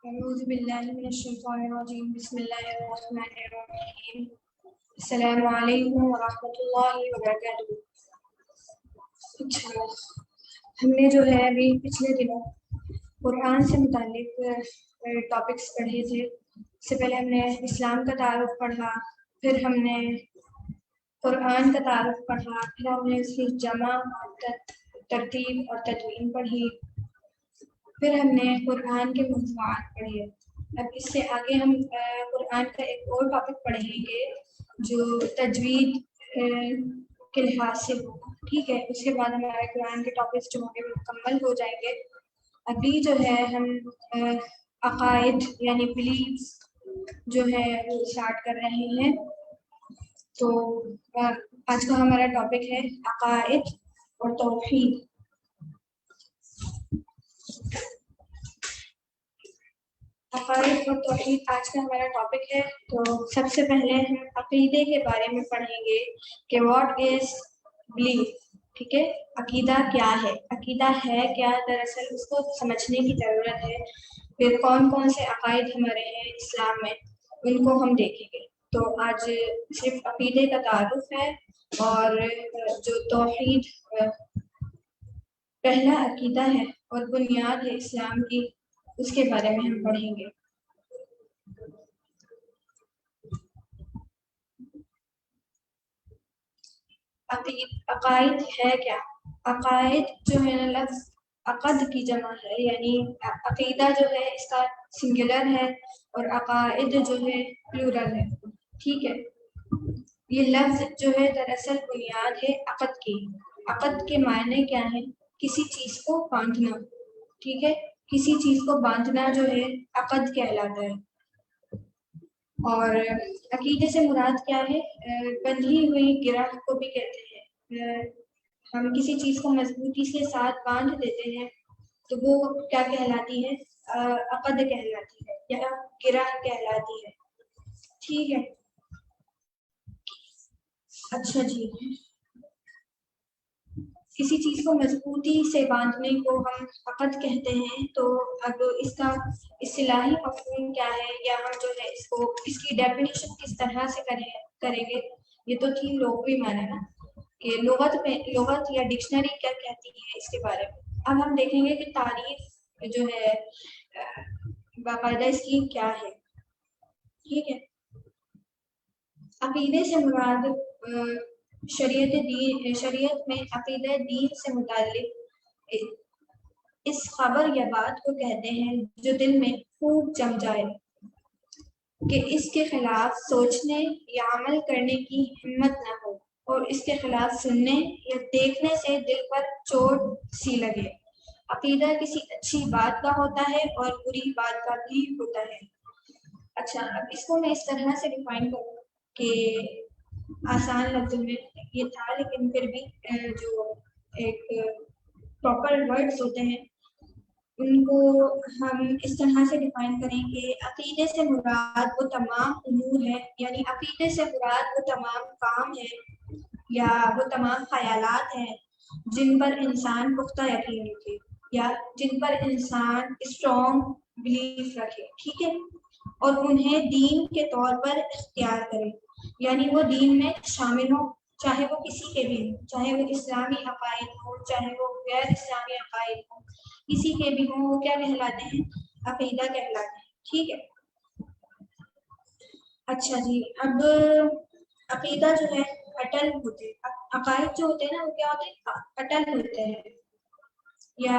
اعوذ باللہ من الشیطان الرجیم بسم اللہ الرحمن الرحیم السلام علیکم ورحمۃ اللہ وبرکاتہ۔ اچھا، ہم نے جو ہے ابھی پچھلے دنوں قرآن سے متعلق ٹاپکس پڑھے تھے۔ اس سے پہلے ہم نے اسلام کا تعارف پڑھا، پھر ہم نے قرآن کا تعارف پڑھا، پھر ہم نے اس کی جمع، ترتیب اور تدوین پڑھی، پھر ہم نے قرآن کے موضوعات پڑھے۔ اب اس سے آگے ہم قرآن کا ایک اور ٹاپک پڑھیں گے جو تجوید کے لحاظ سے ہوگا، ٹھیک ہے؟ اس کے بعد ہمارے قرآن کے ٹاپکس جو ہوں گے وہ مکمل ہو جائیں گے۔ ابھی جو ہے ہم عقائد یعنی بلیفس جو ہے وہ اسٹارٹ کر رہے ہیں۔ تو آج کا ہمارا ٹاپک ہے عقائد اور توحید۔ عقائد اور توحید آج کا ہمارا ٹاپک ہے۔ تو سب سے پہلے ہم عقیدے کے بارے میں پڑھیں گے کہ واٹ از بلیف، ٹھیک ہے؟ عقیدہ کیا ہے، عقیدہ ہے کیا، دراصل اس کو سمجھنے کی ضرورت ہے۔ پھر کون کون سے عقائد ہمارے ہیں اسلام میں، ان کو ہم دیکھیں گے۔ تو آج صرف عقیدے کا تعارف ہے، اور جو توحید پہلا عقیدہ ہے اور بنیاد ہے اسلام کی، اس کے بارے میں ہم پڑھیں گے۔ عقائد ہے کیا؟ عقائد جو ہے لفظ عقد کی جمع ہے، یعنی عقیدہ جو ہے اس کا سنگولر ہے اور عقائد جو ہے پلورل ہے، ٹھیک ہے؟ یہ لفظ جو ہے دراصل بنیاد ہے عقد کی۔ عقد کے معنی کیا ہے؟ کسی چیز کو باندھنا، ٹھیک ہے؟ کسی چیز کو باندھنا جو ہے عقد کہلاتا ہے۔ اور عقیدے سے مراد کیا ہے؟ بندھی ہوئی گرہ کو بھی کہتے ہیں۔ ہم کسی چیز کو مضبوطی کے ساتھ باندھ دیتے ہیں تو وہ کیا کہلاتی ہے؟ عقد کہلاتی ہے یا گرہ کہلاتی ہے، ٹھیک ہے؟ اچھا جی، کسی چیز کو مضبوطی سے باندھنے کو ہم عقد کہتے ہیں۔ تو اب اس کا اصطلاحی مفہوم کیا ہے، یا ہم جو ہے اس کی ڈیفینیشن کس طرح سے کریں گے؟ یہ تو تھی لغوی معنی نا، کہ لغت یا ڈکشنری کیا کہتی ہے اس کے بارے میں۔ اب ہم دیکھیں گے کہ تعریف جو ہے باقاعدہ اس کی کیا ہے، ٹھیک ہے؟ عقیدے سے مراد شریعت میں عقیدہ دین سے متعلق اس خبر یا بات کو کہتے ہیں جو دل میں خوب جم جائے، کہ اس کے خلاف سوچنے یا عمل کرنے کی ہمت نہ ہو، اور اس کے خلاف سننے یا دیکھنے سے دل پر چوٹ سی لگے۔ عقیدہ کسی اچھی بات کا ہوتا ہے اور بری بات کا بھی ہوتا ہے۔ اچھا، اب اس کو میں اس طرح سے ڈیفائن کروں کہ آسان لفظوں میں یہ تھا، لیکن پھر بھی جو ایک پراپر ورڈز ہوتے ہیں ان کو ہم اس طرح سے ڈیفائن کریں کہ عقیدے سے مراد وہ تمام امور ہے، یعنی عقیدے سے مراد وہ تمام کام ہے یا وہ تمام خیالات ہیں جن پر انسان پختہ یقین رکھے یا جن پر انسان اسٹرانگ بلیف رکھے، ٹھیک ہے؟ اور انہیں دین کے طور پر اختیار کرے، یعنی وہ دین میں شامل ہو، چاہے وہ کسی کے بھی ہوں، چاہے وہ اسلامی عقائد ہوں، چاہے وہ غیر اسلامی عقائد ہوں، کسی کے بھی ہوں، وہ کیا کہلاتے ہیں؟ عقیدہ کہلاتے ہیں، ٹھیک ہے؟ اچھا جی، اب عقیدہ جو ہے اٹل ہوتے ہیں، عقائد جو ہوتے ہیں نا وہ کیا ہوتے ہیں؟ اٹل ہوتے ہیں، یا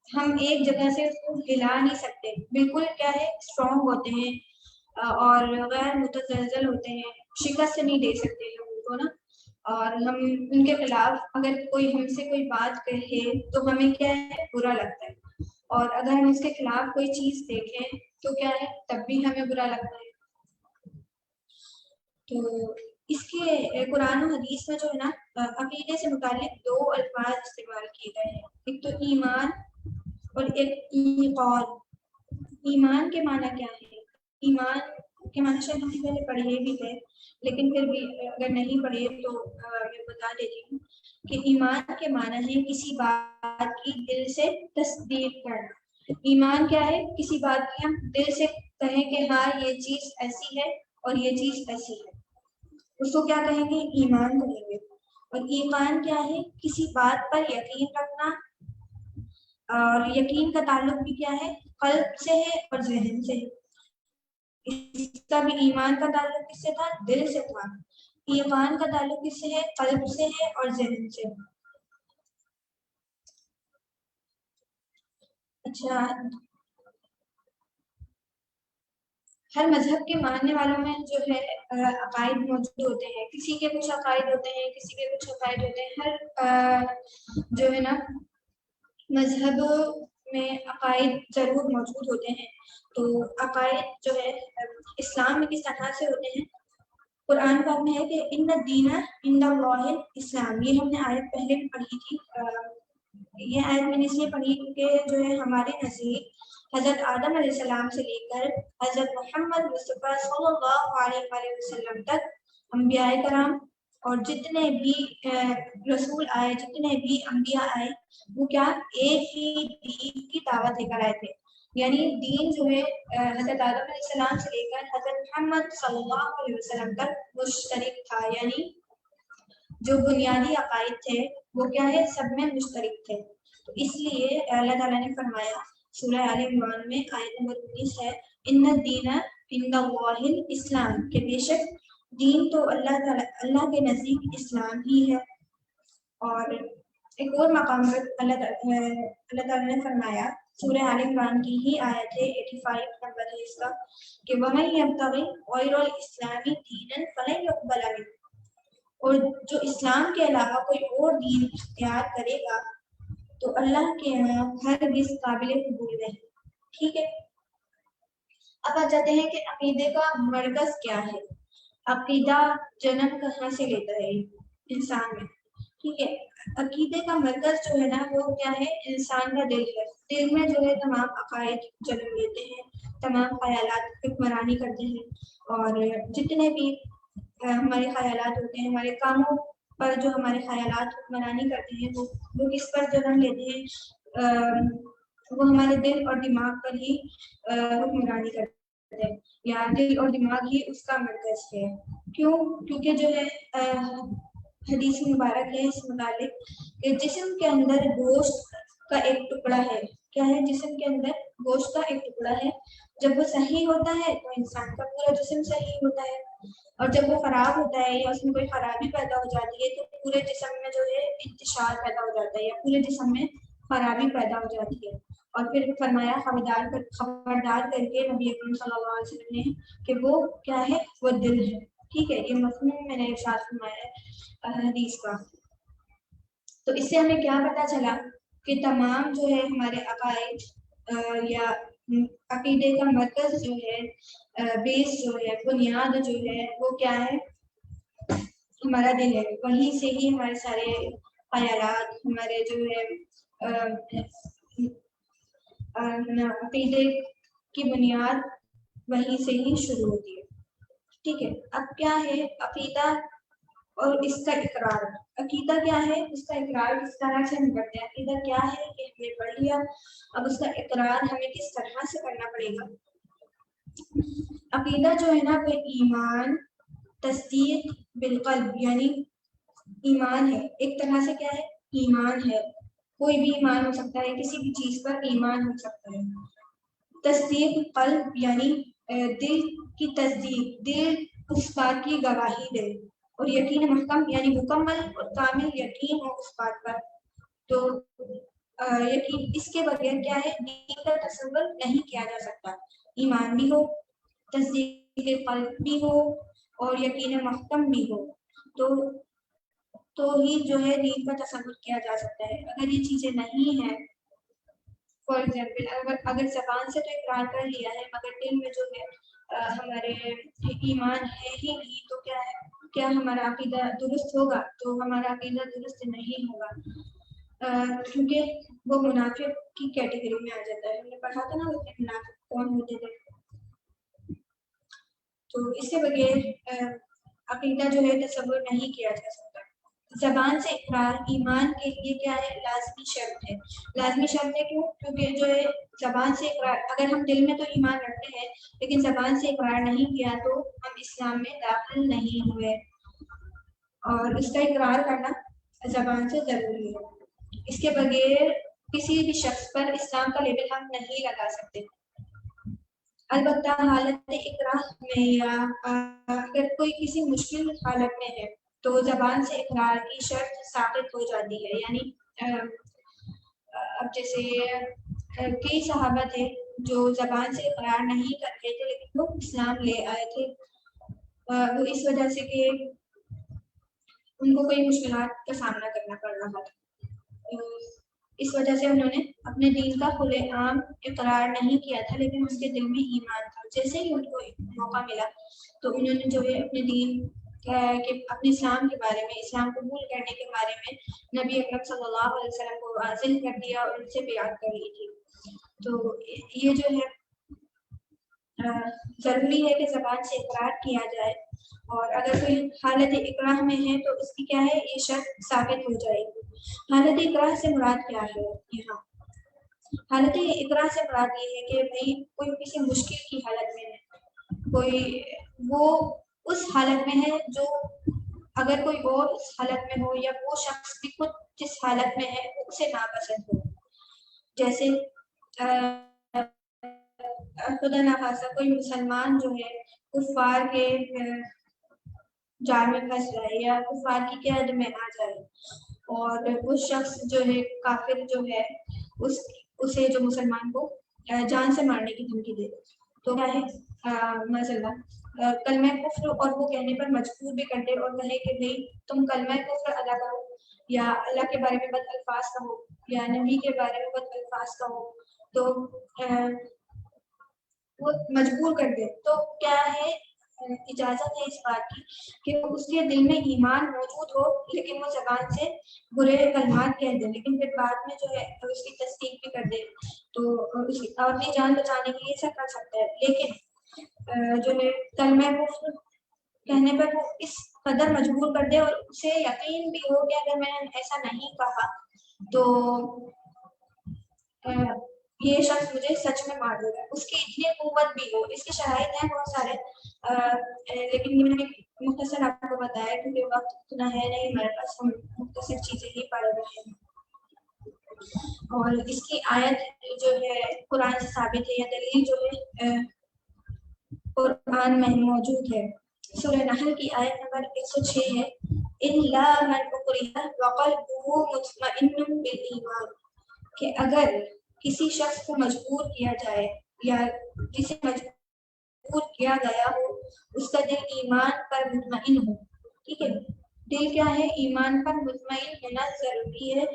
ہم ایک جگہ سے اس کو ہلا نہیں سکتے، بالکل کیا ہے؟ اسٹرانگ ہوتے ہیں اور غیر متزلزل ہوتے ہیں، شکست نہیں دے سکتے لوگوں کو نا۔ اور ہم ان کے خلاف اگر کوئی ہم سے کوئی بات کہے تو ہمیں کیا ہے برا لگتا ہے، اور اگر ہم اس کے خلاف کوئی چیز دیکھیں تو کیا ہے تب بھی ہمیں برا لگتا ہے۔ تو اس کے قرآن و حدیث میں جو ہے نا عقیدے سے متعلق دو الفاظ استعمال کیے گئے ہیں، ایک تو ایمان اور ایک ایقان۔ ایمان کے معنی کیا ہے؟ ایمان کے معنی شاید ہم نے پہلے پڑھے بھی تھے، لیکن پھر بھی اگر نہیں پڑھے تو میں بتا دیتی ہوں کہ ایمان کے معنی ہے کسی بات کی دل سے تصدیق کرنا۔ ایمان کیا ہے؟ کسی بات کی ہم دل سے کہیں کہ ہاں یہ چیز ایسی ہے اور یہ چیز ایسی ہے، اس کو کیا کہیں گے؟ ایمان کہیں گے۔ اور ایمان کیا ہے؟ کسی بات پر یقین رکھنا، اور یقین کا تعلق بھی کیا ہے؟ قلب سے ہے اور ذہن سے ہے۔ اس کا بھی ایمان کا تعلق کس سے تھا؟ دل سے تھا۔ ایمان کا تعلق کس سے ہے؟ قلب سے ہے اور ذہن سے۔ اچھا، ہر مذہب کے ماننے والوں میں جو ہے عقائد موجود ہوتے ہیں، کسی کے کچھ عقائد ہوتے ہیں، کسی کے کچھ عقائد ہوتے ہیں۔ ہر جو ہے نا مذہب میں عقائد ضرور موجود ہوتے ہیں۔ تو عقائد جو ہے اسلام میں کس طرح سے ہوتے ہیں؟ قرآن پاک میں ہے کہ ان الدین عند اللہ اسلام، یہ ہم نے آیت پہلے بھی پڑھی تھی۔ یہ آیت میں نے اس لیے پڑھی کیونکہ جو ہے ہمارے نزدیک حضرت آدم علیہ السلام سے لے کر حضرت محمد مصطفیٰ صلی اللہ علیہ وسلم تک انبیاء کرام اور جتنے بھی رسول آئے، جتنے بھی انبیاء آئے، وہ کیا ایک ہی دین کی دعوت لے کر آئے تھے۔ یعنی دین جو ہے حضرت آدم علیہ السلام سے لے کر حضرت محمد صلی اللہ علیہ وسلم تک مشترک تھا، یعنی جو بنیادی عقائد تھے وہ کیا ہے؟ سب میں مشترک تھے۔ تو اس لیے اللہ تعالیٰ نے فرمایا سورہ آل عمران میں آیت نمبر 19 ہے ان الدین عند اللہ الاسلام، کہ بے شک دین تو اللہ کے نزدیک اسلام ہی ہے۔ اور ایک اور مقام پر اللہ تعالیٰ نے فرمایا سورہ آل عمران کی ہی آیت ہے 85 نمبر ہے اس کا کہ وَمَن يَبْتَغِ غَيْرَ الْإِسْلَامِ دِينًا فَلَن يُقْبَلَ مِنْهُ، اور جو اسلام کے علاوہ کوئی اور دین اختیار کرے گا تو اللہ کے یہاں ہرگز قابل قبول نہیں۔ ٹھیک ہے، اب آ جاتے ہیں کہ عقیدے کا مرکز کیا ہے۔ عقیدہ جنم کہاں سے لیتا ہے انسان میں؟ ٹھیک ہے، عقیدے کا مرکز جو ہے نا وہ کیا ہے؟ انسان کا دل ہے۔ دل میں جو ہے تمام عقائد جنم لیتے ہیں، تمام خیالات حکمرانی کرتے ہیں، اور جتنے بھی ہمارے خیالات ہوتے ہیں، ہمارے کاموں پر جو ہمارے خیالات حکمرانی کرتے ہیں وہ کس پر جنم لیتے ہیں؟ وہ ہمارے دل اور دماغ پر ہی حکمرانی کرتے ہیں، یا دل اور دماغ ہی اس کا مرکز ہے۔ کیوں؟ کیونکہ جو ہے حدیث مبارک ہے اس متعلق کہ جسم کے اندر گوشت کا ایک ٹکڑا ہے۔ کیا ہے؟ جسم کے اندر گوشت کا ایک ٹکڑا ہے، جب وہ صحیح ہوتا ہے تو انسان کا پورا جسم صحیح ہوتا ہے، اور جب وہ خراب ہوتا ہے یا اس میں کوئی خرابی پیدا ہو جاتی ہے تو پورے جسم میں جو ہے انتشار پیدا ہو جاتا ہے، یا پورے جسم میں خرابی پیدا ہو جاتی ہے۔ اور پھر فرمایا خبردار کر کے نبی اکرم صلی اللہ علیہ وسلم نے کہ وہ کیا ہے؟ وہ دل ہے۔ ٹھیک ہے، یہ مفہوم میں نے ارشاد فرمایا ہے حدیث کا۔ تو اس سے ہمیں کیا پتہ چلا کہ تمام جو ہے ہمارے عقائد یا عقیدے کا مرکز جو ہے، بیس جو ہے، بنیاد جو ہے وہ کیا ہے؟ ہمارا دل ہے۔ وہیں سے ہی ہمارے سارے خیالات، ہمارے جو ہے عقیدے کی بنیاد وہیں سے ہی شروع ہوتی ہے۔ ٹھیک ہے، اب کیا ہے عقیدہ اور اس کا اقرار؟ عقیدہ کیا ہے؟ اس کا اقرار کس طرح سے ہم کرتے ہیں؟ عقیدہ کیا ہے کہ ہم نے پڑھ لیا، اب اس کا اقرار ہمیں کس طرح سے کرنا پڑے گا؟ عقیدہ جو ہے نا وہ ایمان، تصدیق بالقلب، یعنی ایمان ہے، ایک طرح سے کیا ہے؟ ایمان ہے۔ کوئی بھی ایمان ہو سکتا ہے، کسی بھی چیز پر ایمان ہو سکتا ہے۔ تصدیق قلب یعنی دل کی تصدیق، دل اس بات کی گواہی دے، اور یقین محکم یعنی مکمل اور کامل یقین ہو اس بات پر۔ تو یقین اس کے بغیر کیا ہے؟ دین کا تصور نہیں کیا جا سکتا۔ ایمان بھی ہو، تصدیق قلب بھی ہو، اور یقین محکم بھی ہو۔ تو توحید جو ہے دین کا تصور کیا جا سکتا ہے۔ اگر یہ چیزیں نہیں ہیں، فار ایگزامپل اگر زبان سے تو اقرار کر لیا ہے مگر دل میں جو ہے ہمارے ایمان ہے ہی نہیں، تو کیا ہمارا عقیدہ درست ہوگا؟ تو ہمارا عقیدہ درست نہیں ہوگا، کیونکہ وہ منافق کی کیٹیگری میں آ جاتا ہے۔ ہم نے پڑھا تھا نا وہ منافق کون ہوتے تھے۔ تو اس کے بغیر عقیدہ جو ہے تصور نہیں کیا جا سکتا۔ زبان سے اقرار ایمان کے لیے کیا ہے؟ لازمی شرط ہے۔ لازمی شرط ہے کیوں؟ کیونکہ جو ہے زبان سے اقرار، اگر ہم دل میں تو ایمان رکھتے ہیں لیکن زبان سے اقرار نہیں کیا تو ہم اسلام میں داخل نہیں ہوئے، اور اس کا اقرار کرنا زبان سے ضروری ہے۔ اس کے بغیر کسی بھی شخص پر اسلام کا لیبل ہم نہیں لگا سکتے۔ البتہ حالت اقرار میں یا اگر کوئی کسی مشکل حالت میں ہے تو زبان سے اقرار کی شرط ثابت ہو جاتی ہے۔ یعنی اب جیسے کئی صحابہ تھے جو زبان سے اقرار نہیں کرتے تھے لیکن وہ اسلام لے آئے تھے، وہ اس وجہ سے کہ ان کو کئی مشکلات کا سامنا کرنا پڑ رہا تھا، اس وجہ سے انہوں نے اپنے دین کا کھلے عام اقرار نہیں کیا تھا لیکن اس کے دل میں ایمان تھا۔ جیسے ہی ان کو موقع ملا تو انہوں نے جو ہے اپنے دین کے اپنے اسلام کے بارے میں، اسلام قبول کرنے کے بارے میں نبی اکرم صلی اللہ علیہ وسلم کو واضح کر دیا اور ان سے بیعت کر لی تھی۔ تو یہ جو ہے ضروری ہے کہ زبان سے اقرار کیا جائے، اور اگر کوئی حالت اکراہ میں ہے تو اس کی کیا ہے؟ یہ شرط ثابت ہو جائے گی۔ حالت اکراہ سے مراد کیا ہے؟ یہاں حالت اکراہ سے مراد یہ ہے کہ بھئی کوئی کسی مشکل کی حالت میں ہے، کوئی وہ اس حالت میں ہے جو اگر کوئی اور اس حالت میں ہو یا وہ شخص بھی خود جس حالت میں ہے اسے ناپسند ہو۔ جیسے خدا نخواستہ کوئی مسلمان جو ہے کفار کے جال میں پھنس جائے یا کفار کی قید میں آ جائے، اور اس شخص جو ہے کافر جو ہے اسے جو مسلمان کو جان سے مارنے کی دھمکی دے، تو کیا ہے مثلا کلمہ کفر اور وہ کہنے پر مجبور بھی کر دے اور کہے کہ نہیں تم کلمہ کفر ادا کرو، یا اللہ کے بارے میں بد الفاظ کہو یا نبی کے بارے میں بد الفاظ کہو، تو وہ مجبور کر دے، تو کیا ہے اجازت ہے اس بات کی کہ اس کے دل میں ایمان موجود ہو لیکن وہ زبان سے برے کلمات کہہ دے، لیکن پھر بعد میں جو ہے اس کی تصدیق بھی کر دے، تو اپنی جان بچانے کے لیے ایسا کر سکتا ہے۔ لیکن جو ہے کلمہ کفر کہنے پر وہ اس قدر مجبور کر دے اور اسے یقین بھی ہو کہ اگر میں نے ایسا نہیں کہا تو یہ شخص مجھے سچ میں مار دے گا، اس کی اتنی قوت بھی ہو۔ اس کے شرائط ہیں بہت سارے، لیکن یہ میں نے مختصر آپ کو بتایا کیونکہ وقت اتنا ہے نہیں ہمارے پاس، ہم مختصر چیزیں ہی پڑھ رہے ہیں۔ اور اس کی آیت جو ہے قرآن سے ثابت ہے یا دلیل جو ہے قرآن میں موجود ہے۔ سورہ نحل کی آیت نمبر 106 ہے، اِلَّا مَنْ أُكْرِهَ وَقَلْبُهُ مُطْمَئِنٌّ بِالْإِيمَانِ، کہ اگر کسی شخص کو مجبور کیا جائے یا جسے مجبور کیا گیا ہو اس کا دل ایمان پر مطمئن ہو، ٹھیک ہے، دل کیا ہے؟ ایمان پر مطمئن ہونا ضروری ہے،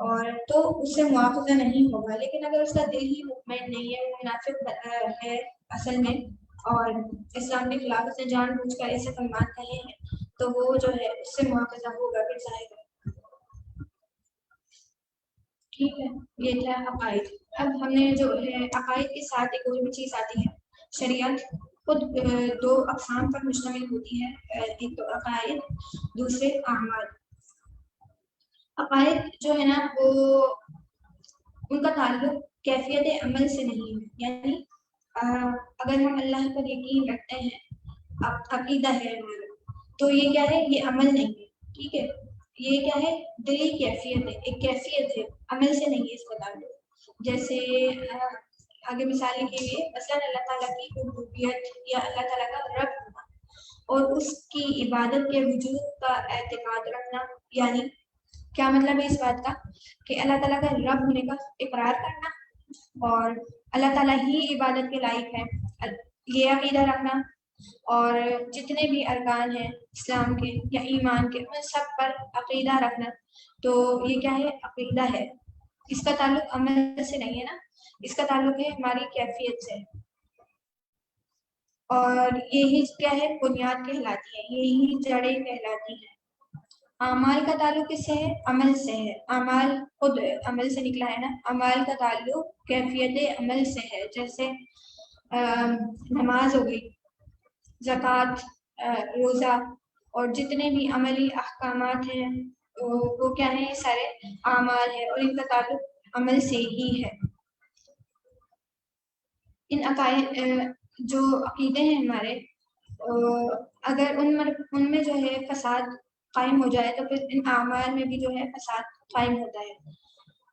اور تو اس سے مواخذہ نہیں ہوگا۔ لیکن اگر اس کا دل ہی مطمئن نہیں ہے، وہ منافق ہے اصل میں، اور اسلام کے خلاف اس نے جان بوجھ کر ایسے کلمات کہے ہیں، تو وہ جو ہے اس سے مواخذہ ہوگا، پھر جائے گا۔ ٹھیک ہے، یہ تھا عقائد۔ اب ہم نے جو ہے عقائد کے ساتھ ایک اور بھی چیز آتی ہے، شریعت خود دو اقسام پر مشتمل ہوتی ہے، ایک تو عقائد، دوسرے اعمال۔ عقائد جو ہے نا وہ ان کا تعلق کیفیت عمل سے نہیں ہے، یعنی اگر ہم اللہ پر یقین رکھتے ہیں، عقیدہ ہے ہمارا، تو یہ کیا ہے؟ یہ عمل نہیں ہے، ٹھیک ہے، یہ کیا ہے؟ دلی کیفیت ہے، ایک کیفیت ہے، عمل سے نہیں ہے اس کا تعلق۔ جیسے آگے مثال کے لیے مثلاً اللہ تعالیٰ کی ربوبیت یا اللہ تعالیٰ کا رب ہونا اور اس کی عبادت کے وجود کا اعتقاد رکھنا، یعنی کیا مطلب ہے اس بات کا؟ کہ اللہ تعالیٰ کا رب ہونے کا اقرار کرنا اور اللہ تعالیٰ ہی عبادت کے لائق ہے، یہ عقیدہ رکھنا، اور جتنے بھی ارکان ہیں اسلام کے یا ایمان کے ان سب پر عقیدہ رکھنا، تو یہ کیا ہے؟ عقیدہ ہے. اس کا تعلق عمل سے نہیں ہے نا، اس کا تعلق ہے ہماری کیفیت سے. اور یہی کیا ہے؟ بنیاد کہلاتی ہے، یہی جڑیں کہلاتی ہیں. اعمال کا تعلق کس سے ہے؟ عمل سے ہے. اعمال خود عمل سے نکلا ہے نا. اعمال کا تعلق کیفیت عمل سے ہے، جیسے نماز ہو گئی، زکوٰۃ، روزہ، اور جتنے بھی عملی احکامات ہیں وہ کیا ہیں؟ سارے اعمال ہیں اور ان کا تعلق عمل سے ہی ہے. ان عقائد جو عقیدے ہیں ہمارے، اگر ان میں جو ہے فساد قائم ہو جائے تو پھر ان اعمال میں بھی جو ہے فساد قائم ہوتا ہے.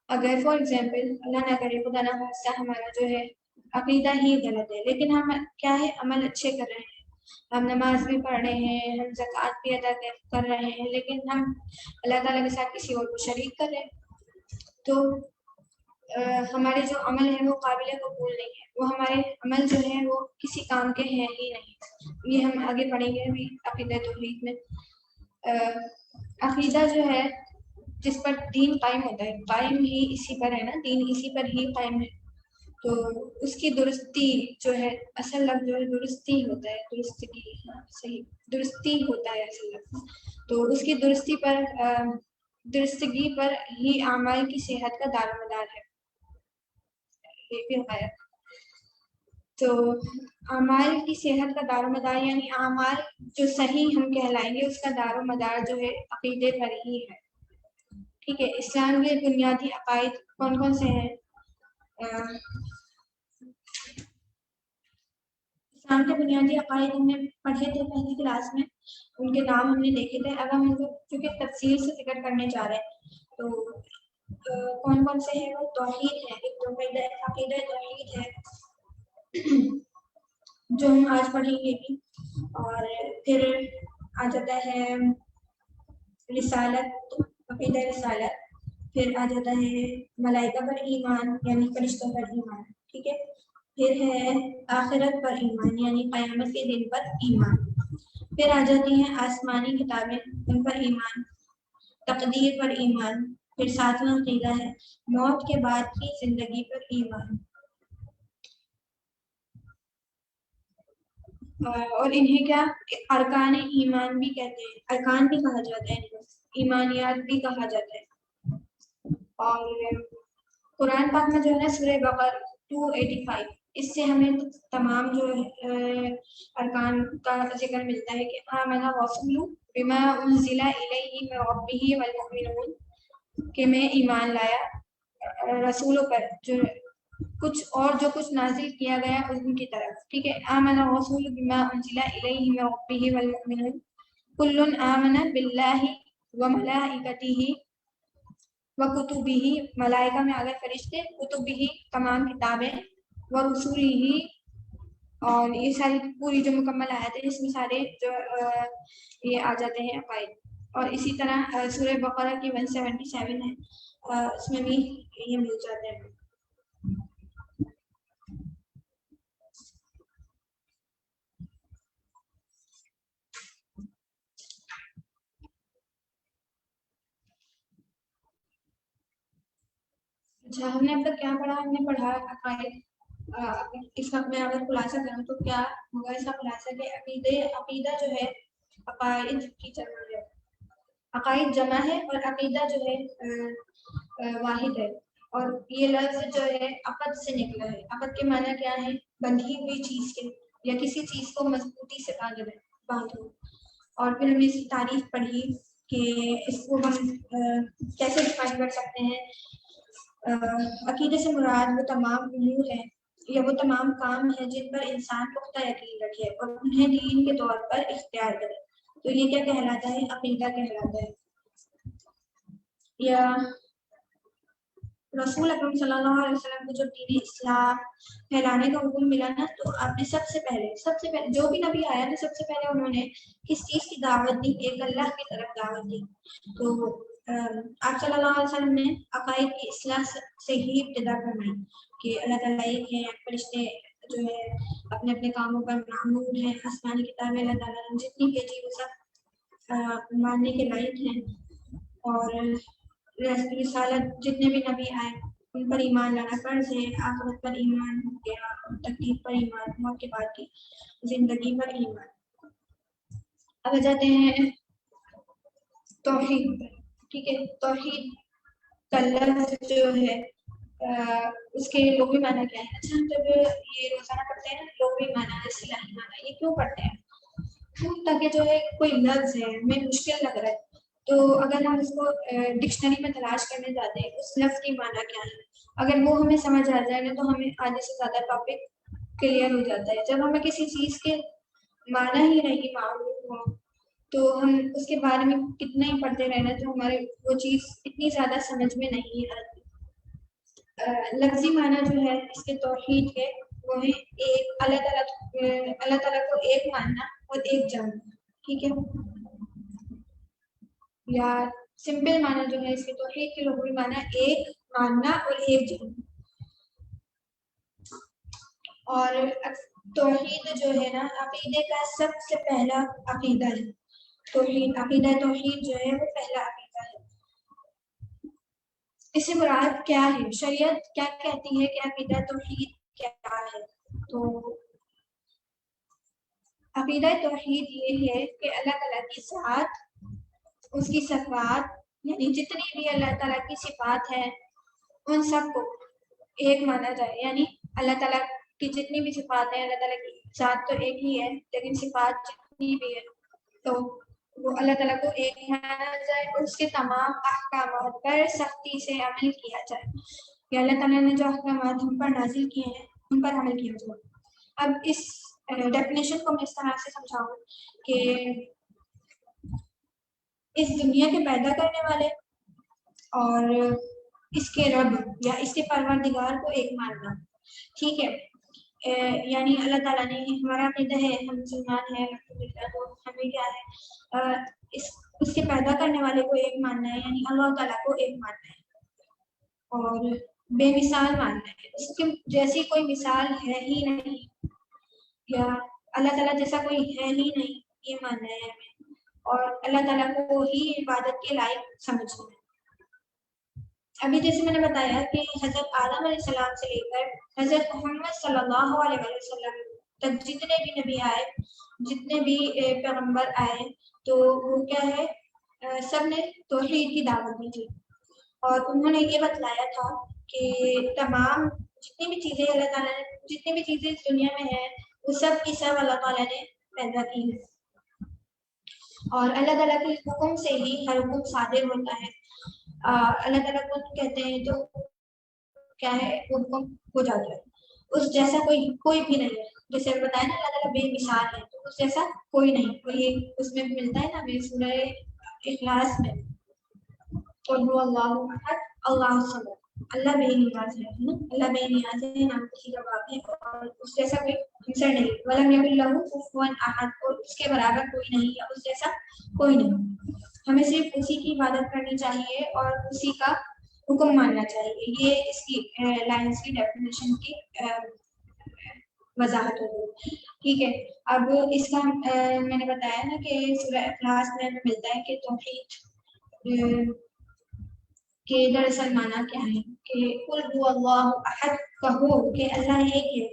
اگر فار ایگزامپل اللہ نہ کرے، خدا نہ خواستہ، ہمارا جو ہے عقیدہ ہی غلط ہے لیکن ہم کیا ہے؟ عمل اچھے کر رہے ہیں، ہم نماز بھی پڑھ رہے ہیں، ہم زکوٰۃ بھی ادا کر رہے ہیں، لیکن ہم اللہ تعالیٰ کے ساتھ کسی اور کو شریک کر رہے ہیں، تو ہمارے جو عمل ہیں وہ قابل قبول نہیں ہے. وہ ہمارے عمل جو ہیں وہ کسی کام کے ہیں ہی نہیں. یہ ہم آگے پڑھیں گے ابھی عقیدہ توحید میں. عقیدہ جو ہے جس پر دین قائم ہوتا ہے، قائم ہی اسی پر ہے نا، دین اسی پر ہی قائم ہے، تو اس کی درستی جو ہے، اصل لفظ جو ہے درستی ہوتا ہے، درستگی، صحیح درستی ہوتا ہے اصل لفظ. تو اس کی درستگی پر ہی اعمال کی صحت کا دار و مدار ہے. یہ بھی ہے. تو اعمال کی صحت کا دار و مدار یعنی اعمال جو صحیح ہم کہلائیں گے اس کا دار و مدار جو ہے عقیدے پر ہی ہے. ٹھیک ہے. اسلام کے بنیادی عقائد کون کون سے ہیں؟ اسلام کے بنیادی عقائد ہم نے پڑھے تھے پہلی کلاس میں، ان کے نام ہم نے دیکھے تھے. اب ہم ان کو چونکہ تفصیل سے ذکر کرنے جا رہے ہیں، تو کون کون سے ہیں؟ وہ توحید ہے، ایک توحید عقیدہ توحید ہے جو ہم آج پڑھیں گے بھی. اور پھر آ جاتا ہے رسالت، عقیدہ رسالت. پھر آ جاتا ہے ملائکہ پر ایمان یعنی فرشتوں پر ایمان. ٹھیک ہے. پھر ہے آخرت پر ایمان یعنی قیامت کے دن پر ایمان. پھر آ جاتی ہیں آسمانی کتابیں، ان پر ایمان. تقدیر پر ایمان. پھر ساتواں عقیدہ ہے موت کے بعد کی زندگی پر ایمان. اور انہیں کیا ارکان ایمان بھی کہتے ہیں، ارکان بھی کہا جاتا ہے، ان کو ایمانیات بھی کہا جاتا ہے. اور قرآن پاک میں جو ہے سورہ بقرہ 285، اس سے ہمیں تمام جو ارکان کا ذکر ملتا ہے کہ آمن الرسول بما انزل الیہ من ربہ والمؤمنون، کہ میں ایمان لایا رسولوں پر جو کچھ نازل کیا گیا ان کی طرف. ٹھیک ہے. آمن الرسول بما انزل الیہ من ربہ والمؤمنون کل آمن باللہ وملائکتہ وکتبہ، ملائکہ میں اگر فرشتے، کتبہ تمام کتابیں، ورسولہ، اور یہ ساری پوری جو مکمل آیت ہے اس میں سارے جو یہ آ جاتے ہیں عقائد. اور اسی طرح سورہ بقرہ کی 177 ہے، اس میں بھی یہ مل جاتے ہیں. اچھا، ہم نے اب تک کیا پڑھا؟ ہم نے پڑھا عقائد. اس وقت میں اگر خلاصہ کروں تو کیا ہوگا اس کا خلاصہ کہ عقیدہ جو ہے عقائد کی جمع ہے. عقائد جمع ہے اور عقیدہ جو ہے واحد ہے. اور یہ لفظ جو ہے عقد سے نکلا ہے. عقد کے معنی کیا ہے؟ بندھی ہوئی چیز کے یا کسی چیز کو مضبوطی سے باندھو. اور پھر ہم نے اس کی تعریف پڑھی کہ اس کو ہم کیسے ڈیفائن کر سکتے ہیں. عقیدے سے مراد وہ تمام امور ہیں یا وہ تمام کام ہیں جن پر انسان پختہ یقین رکھے اور انہیں دین کے طور پر اختیار کرے. تو یہ کیا کہلاتا ہے؟ عقیدہ کہلاتا ہے. یا رسول اکرم صلی اللہ علیہ وسلم کو جب دین اسلام پھیلانے کا حکم ملا نا، تو آپ نے سب سے پہلے جو بھی نبی آیا نا، سب سے پہلے انہوں نے کس چیز کی دعوت دی؟ ایک اللہ کی طرف دعوت دی. تو آپ صلی اللہ علیہ وسلم نے عقائد کی اصلاح سے ہی ابتدا فرمائی کہ اللہ تعالیٰ ایک ہے، فرشتے جو ہے اپنے اپنے کاموں پر معمول ہیں. آسمانی کتابیں اللہ تعالیٰ نے جتنی بھیجی وہ سب ماننے کے لائق ہیں. اور رسالت جتنے بھی نبی آئے ان پر ایمان لانا فرض ہے. آخرت پر ایمان ہو گیا, تقدیر پر ایمان, موت کے بعد کی زندگی پر ایمان. اب آ جاتے ہیں توحید. ٹھیک ہے, توحید کا لفظ جو ہے اس کے لغوی معنی کیا ہے؟ اچھا, ہم جب یہ روزانہ پڑھتے ہیں نا لغوی معنی, اصطلاحی معنی, یہ کیوں پڑھتے ہیں؟ تاکہ جو ہے کوئی لفظ ہے ہمیں مشکل لگ رہا ہے تو اگر ہم اس کو ڈکشنری میں تلاش کرنے جاتے ہیں اس لفظ کی معنی کیا ہے, اگر وہ ہمیں سمجھ آ جائے نا تو ہمیں آدھے سے زیادہ ٹاپک کلیئر ہو جاتا ہے. جب ہمیں کسی چیز کے معنی ہی نہیں معلوم ہو تو ہم اس کے بارے میں کتنا ہی پڑھتے رہنا تو ہمارے وہ چیز اتنی زیادہ سمجھ میں نہیں آتی. لفظی معنی جو ہے اس کے توحید کے وہ ہے ایک اللہ تعالیٰ کو ایک ماننا اور ایک جاننا. ٹھیک ہے, یا سمپل معنی جو ہے اس کے توحید کے لغوی معنی ایک ماننا اور ایک جاننا. اور توحید جو ہے نا عقیدے کا سب سے پہلا عقیدہ ہے. توحید, عقیدہ توحید جو ہے وہ پہلا عقیدہ ہے. اس سے مراد کیا ہے؟ شریعت کیا کہتی ہے کہ عقیدہ توحید کیا ہے؟ تو عقیدہ توحید یہ ہے کہ اللہ تعالیٰ کی ذات, اس کی صفات, یعنی جتنی بھی اللہ تعالیٰ کی صفات ہیں ان سب کو ایک مانا جائے. یعنی اللہ تعالیٰ کی جتنی بھی صفات ہیں, اللہ تعالیٰ کی ذات تو ایک ہی ہے لیکن صفات جتنی بھی ہے تو وہ اللہ تعالیٰ کو ایک مانا جائے اور اس کے تمام احکامات پر سختی سے عمل کیا جائے. کہ اللہ تعالیٰ نے جو احکامات ہم پر نازل کیے ہیں ان پر عمل کیا جائے. اب اس ڈیفینیشن کو میں اس طرح سے سمجھاؤں کہ اس دنیا کے پیدا کرنے والے اور اس کے رب یا اس کے پروردگار کو ایک ماننا. ٹھیک ہے, یعنی اللہ تعالیٰ نے ہمارا عقیدہ ہے, ہم مسلمان ہیں الحمدللہ, تو ہمیں کیا ہے اس کے پیدا کرنے والے کو ایک ماننا ہے, یعنی اللہ تعالیٰ کو ایک ماننا ہے اور بے مثال ماننا ہے. اس کے جیسی کوئی مثال ہے ہی نہیں, یا اللہ تعالیٰ جیسا کوئی ہے ہی نہیں, یہ ماننا ہے ہمیں. اور اللہ تعالیٰ کو ہی عبادت کے لائق سمجھنا ہے. ابھی جیسے میں نے بتایا کہ حضرت آدم علیہ السلام سے لے کر حضرت محمد صلی اللہ علیہ وسلم تک جتنے بھی نبی آئے, جتنے بھی پیغمبر آئے, تو وہ کیا ہے سب نے توحید کی دعوت دی تھی. اور انہوں نے یہ بتلایا تھا کہ تمام جتنی بھی چیزیں اللہ تعالیٰ نے, جتنی بھی چیزیں اس دنیا میں ہیں وہ سب کی سب اللہ تعالیٰ نے پیدا کی ہے. اور اللہ تعالیٰ کے حکم سے ہی ہر حکم صادر ہوتا ہے. اللہ تعالیٰ کو کہتے ہیں تو کیا ہے وہ حکم ہو جاتا ہے. اس جیسا کوئی بھی نہیں ہے. جیسے بتایا نا اللہ تعالیٰ بے مثال ہے, تو اس جیسا کوئی نہیں. کوئی اس میں ملتا ہے نا ہمیں سورہ اخلاص میں, اللہ احد اللہ الصمد, اللہ بے نیاز ہے نا, اللہ بے نیاز ہے, نام کسی کا باپ ہے اور اس جیسا کوئی ہمسر نہیں. ولم یکن لہ کفوا احد, اور اس کے برابر کوئی نہیں یا اس جیسا کوئی نہیں. ہمیں صرف اسی کی عبادت کرنی چاہیے اور اسی کا حکم ماننا چاہیے. یہ اس کی لائنس کی ڈیفینیشن کی وضاحت ہوگی. ٹھیک ہے, اب اس کا میں نے بتایا نا کہ سورہ اخلاص میں ہمیں ملتا ہے کہ توحید کہ دراصل معنی کیا ہے کہ قل هو اللہ احد, کہو کہ اللہ ایک ہے.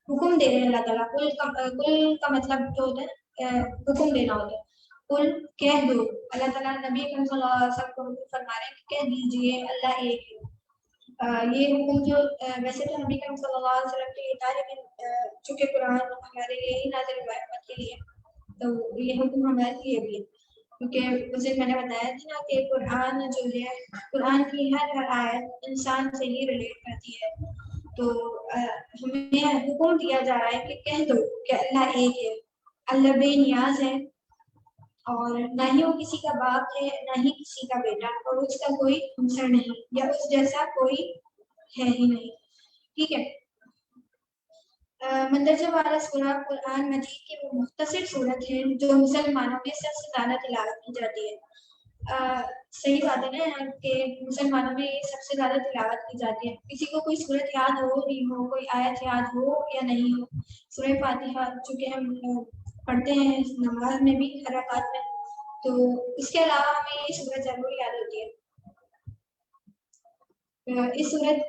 حکم دے رہے ہیں اللہ تعالیٰ. قل کا مطلب جو ہوتا ہے حکم دینا ہوتا ہے. قل کہہ دو, اللہ تعالیٰ نبی کریم صلی اللہ علیہ وسلم کو حکم فرما رہے ہیں کہ کہہ دیجیے اللہ ایک ہے. یہ حکم جو ویسے تو نبی کریم صلی اللہ علیہ وسلم کے لیے تھا, لیکن چونکہ قرآن ہمارے لیے ہی نازل ہوا ہے امت کے لیے, تو یہ حکم ہمارے لیے بھی ہے. کیونکہ اسے میں نے بتایا تھا نا کہ قرآن جو ہے, قرآن کی ہر آیت انسان سے ہی ریلیٹ کرتی ہے. تو ہمیں حکم دیا جا رہا ہے کہ کہہ دو کہ اللہ ایک ہے, اللہ بے نیاز ہے, اور نہ ہی وہ کسی کا باپ ہے نہ ہی کسی کا بیٹا, اور اس کا کوئی ہمسر نہیں یا اس جیسا کوئی ہے ہی نہیں. ٹھیک ہے, مندرجہ بالا سورہ قرآن مجید کی وہ مختصر صورت ہے جو مسلمانوں میں سب سے زیادہ تلاوت کی جاتی ہے. صحیح بات ہے نا کہ مسلمانوں میں یہ سب سے زیادہ تلاوت کی جاتی ہے. کسی کو کوئی صورت یاد ہو نہیں ہو, کوئی آیت یاد ہو یا نہیں ہو, سورہ فاتحہ چونکہ ہم پڑھتے ہیں نماز میں بھی ہر رکعت میں, تو اس کے علاوہ ہمیں یہ صورت ضرور یاد ہوتی ہے. اس صورت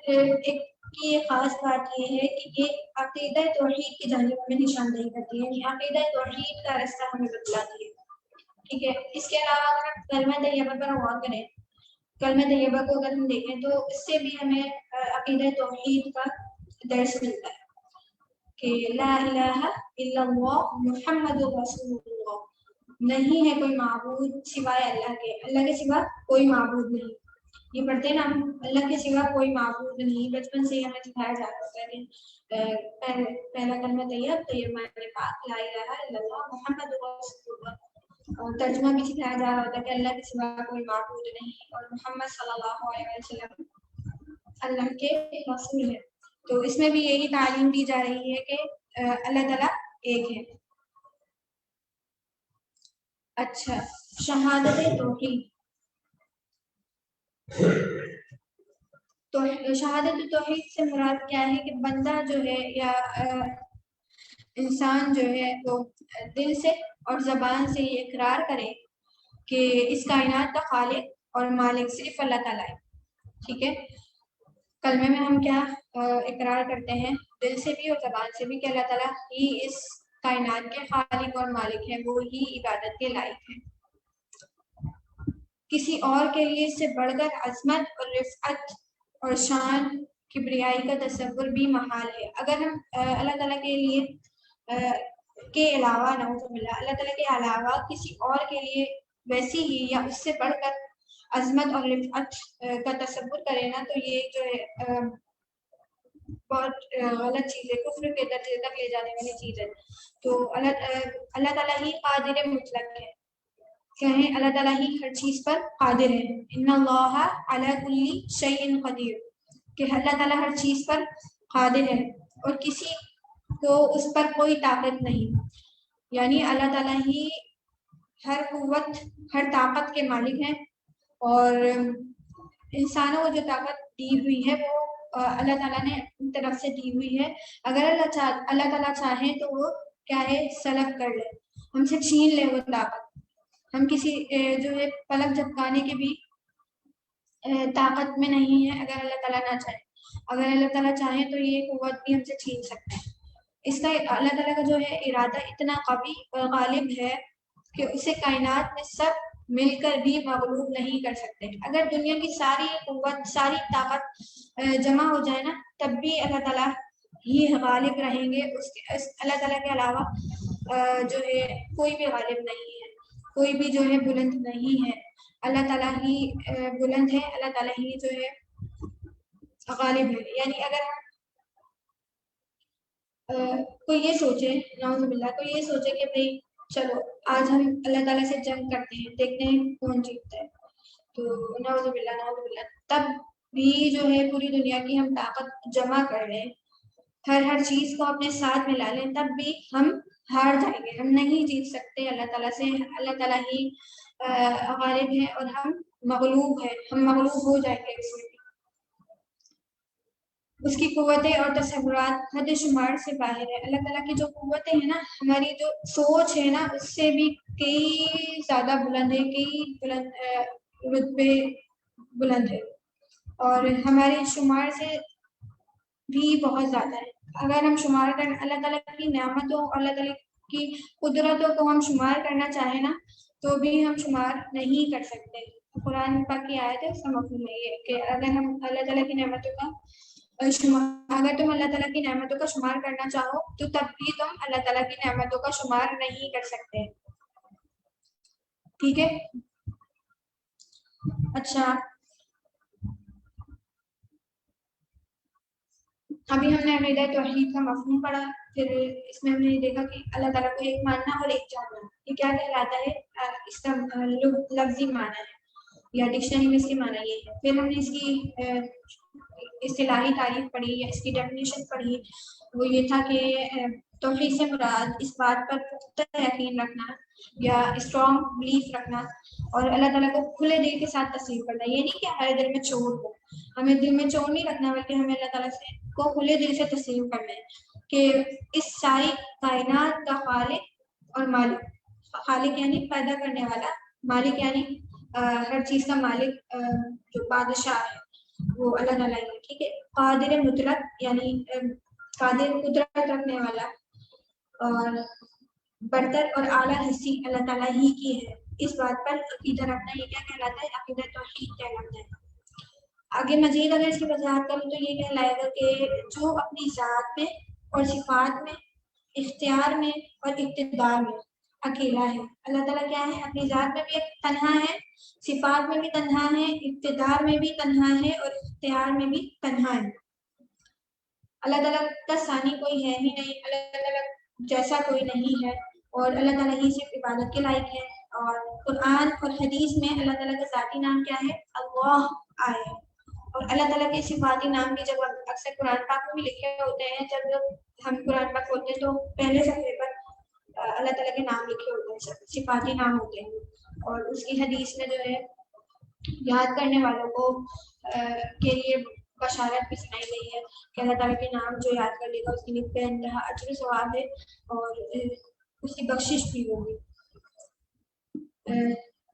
کی ایک خاص بات یہ ہے کہ یہ عقیدہ توحید کی جانب میں نشاندہی کرتی ہے, یعنی عقیدہ توحید کا راستہ ہمیں بتلاتی ہے. ٹھیک ہے. اس کے علاوہ اگر ہم کلمہ طیبہ پر غور کریں, کلمہ طیبہ کو اگر ہم دیکھیں تو اس سے بھی ہمیں عقیدہ توحید کا درس ملتا ہے کہ لا الہ الا اللہ محمد رسول اللہ, نہیں ہے کوئی معبود سوائے اللہ کے, اللہ کے سوا کوئی معبود نہیں. یہ پڑھتے ہیں نا ہم, اللہ کے سوا کوئی معبود نہیں. بچپن سے ہی ہمیں سکھایا جاتا ہے کہ پہلا کلمہ طیب معنی پاک لا الہ الا اللہ محمد رسول اللہ, اور ترجمہ بھی سکھایا جا رہا ہوتا ہے کہ اللہ کے سوا کوئی معبود نہیں اور محمد صلی اللہ علیہ وسلم اللہ کے رسول ہے. تو اس میں بھی یہی تعلیم دی جا رہی ہے کہ اللہ تعالیٰ ایک ہے. اچھا, شہادت توحید. تو شہادت توحید سے مراد کیا ہے کہ بندہ جو ہے یا انسان جو ہے وہ دل سے اور زبان سے یہ اقرار کرے کہ اس کائنات کا خالق اور مالک صرف اللہ تعالیٰ ہے. ٹھیک ہے. کلمے میں ہم کیا اقرار کرتے ہیں دل سے بھی اور زبان سے بھی کہ اللہ تعالیٰ ہی اس کائنات کے خالق اور مالک ہے, وہ ہی عبادت کے لائق ہے. کسی اور کے لیے اس سے بڑھ کر عظمت اور رفعت اور شان کبریائی کا تصور بھی محال ہے. اگر ہم اللہ تعالیٰ کے لیے کے علاوہ نعوذ باللہ اللہ تعالیٰ کے علاوہ کسی اور کے لیے ویسی ہی یا اس سے بڑھ کر عظمت اور رفعت کا تصور کرے نا, تو یہ جو ہے بہت غلط چیز ہے, کفر کے درجے تک لے جانے والی چیز ہے. تو اللہ تعالیٰ ہی قادر مطلق ہے, کہیں اللہ تعالیٰ ہی ہر چیز پر قادر ہے. ان اللہ علی کل شیء قدیر, کہ اللہ تعالیٰ ہر چیز پر قادر ہے اور کسی کو اس پر کوئی طاقت نہیں. یعنی اللہ تعالیٰ ہی ہر قوت ہر طاقت کے مالک ہیں, اور انسانوں کو جو طاقت دی ہوئی ہے وہ اللہ تعالیٰ نے ان طرف سے دی ہوئی ہے. اگر اللہ تعالیٰ چاہیں تو وہ کیا ہے سلب کر لے, ہم سے چھین لے وہ طاقت. ہم کسی جو ہے پلک جھپکانے کی بھی طاقت میں نہیں ہے اگر اللہ تعالیٰ نہ چاہے. اگر اللہ تعالیٰ چاہیں تو یہ قوت بھی ہم سے چھین سکتے ہیں. اس کا اللہ تعالیٰ کا جو ہے ارادہ اتنا قوی اور غالب ہے کہ اسے کائنات میں سب مل کر بھی مغلوب نہیں کر سکتے. اگر دنیا کی ساری قوت ساری طاقت جمع ہو جائے نا, تب بھی اللہ تعالیٰ ہی غالب رہیں گے. اللہ تعالیٰ کے علاوہ جو ہے کوئی بھی غالب نہیں ہے, کوئی بھی جو ہے بلند نہیں ہے. اللہ تعالیٰ ہی بلند ہے, اللہ تعالیٰ ہی جو ہے غالب ہے. یعنی اگر کوئی یہ سوچے نعوذ باللہ, کوئی یہ سوچے کہ بھئی چلو آج ہم اللہ تعالیٰ سے جنگ کرتے ہیں, دیکھتے ہیں کون جیتتا ہے, تو نعوذ باللہ تب بھی جو ہے پوری دنیا کی ہم طاقت جمع کر لیں, ہر چیز کو اپنے ساتھ ملا لیں, تب بھی ہم ہار جائیں گے, ہم نہیں جیت سکتے اللہ تعالیٰ سے. اللہ تعالیٰ ہی غالب ہے اور ہم مغلوب ہیں, ہم مغلوب ہو جائیں گے. اس کی قوتیں اور تصورات حد شمار سے باہر ہے. اللہ تعالیٰ کی جو قوتیں ہیں نا, ہماری جو سوچ ہے نا, اس سے بھی کئی زیادہ بلند ہے, کئی بلند رتبے بلند ہے, اور ہمارے شمار سے بھی بہت زیادہ ہے. اگر ہم شمار کریں اللہ تعالیٰ کی نعمتوں, اللہ تعالیٰ کی قدرتوں کو ہم شمار کرنا چاہیں نا, تو بھی ہم شمار نہیں کر سکتے. قرآن پاک کی آیت ہے, اس کا مفہوم یہ ہے کہ اگر ہم اللہ تعالیٰ کی نعمتوں کا اگر تم اللہ تعالیٰ کی نعمتوں کا شمار کرنا چاہو تو تب بھی تم اللہ تعالیٰ کی نعمتوں کا شمار نہیں کر سکتے. ٹھیک ہے. اچھا, ابھی ہم نے عقیدہ توحید کا مفہوم پڑھا, پھر اس میں ہم نے دیکھا کہ اللہ تعالیٰ کو ایک ماننا اور ایک جاننا, یہ کیا کہلاتا ہے, اس کا لفظی معنی ہے یا ڈکشنری میں اس کی معنی یہ ہے. پھر ہم نے اس کی اصطلاحی تعریف پڑھی یا اس کی ڈیفینیشن پڑھی وہ یہ تھا کہ توحید سے مراد اس بات پر پختہ یقین رکھنا یا اسٹرانگ بلیف رکھنا اور اللہ تعالیٰ کو کھلے دل کے ساتھ تسلیم کرنا. یہ نہیں کہ ہمارے دل میں چور ہو, ہمیں دل میں چور نہیں رکھنا بلکہ ہمیں اللہ تعالیٰ سے کو کھلے دل سے تسلیم کرنا ہے کہ اس ساری کائنات کا خالق اور مالک, خالق یعنی پیدا کرنے والا, مالک یعنی ہر چیز کا مالک جو بادشاہ ہے وہ اللہ تعالیٰ ہے, ٹھیک ہے. قادر مطلق یعنی قادر قدرت رکھنے والا اور برتر اور اعلیٰ ہستی اللہ تعالیٰ ہی کی ہے. اس بات پر عقیدہ رکھنا یہ کیا کہلاتا ہے؟ عقیدہ توحید کہلاتا ہے. آگے مزید اگر اس کی وضاحت کروں تو یہ کہلائے گا کہ جو اپنی ذات میں اور صفات میں, اختیار میں اور اقتدار میں اکیلا ہے. اللہ تعالیٰ کیا ہے؟ اپنی ذات میں بھی تنہا ہے, صفات میں بھی تنہا ہے, اقتدار میں بھی تنہا ہے اور اختیار میں بھی تنہا ہے. اللہ تعالیٰ کا ثانی کوئی ہے ہی نہیں, اللہ تعالیٰ جیسا کوئی نہیں ہے اور اللہ تعالیٰ ہی صرف عبادت کے لائق ہے. اور قرآن اور حدیث میں اللہ تعالیٰ کا ذاتی نام کیا ہے؟ اللہ آئے ہے. اور اللہ تعالیٰ کے صفاتی نام بھی جب اکثر قرآن پاک میں بھی لکھے ہوتے ہیں, جب ہم قرآن پاک کھولتے ہیں تو پہلے صفحے پر اللہ تعالیٰ کے نام لکھے ہوتے ہیں, صفاتی نام ہوتے ہیں. اور اس کی حدیث میں جو ہے یاد کرنے والوں کو کے لیے بشارت بھی سنائی گئی ہے کہ اللہ تعالیٰ کے نام جو یاد کر لے گا اس کے لیے بے انتہا اجر و ثواب ہے اور اس کی بخشش بھی ہوگی.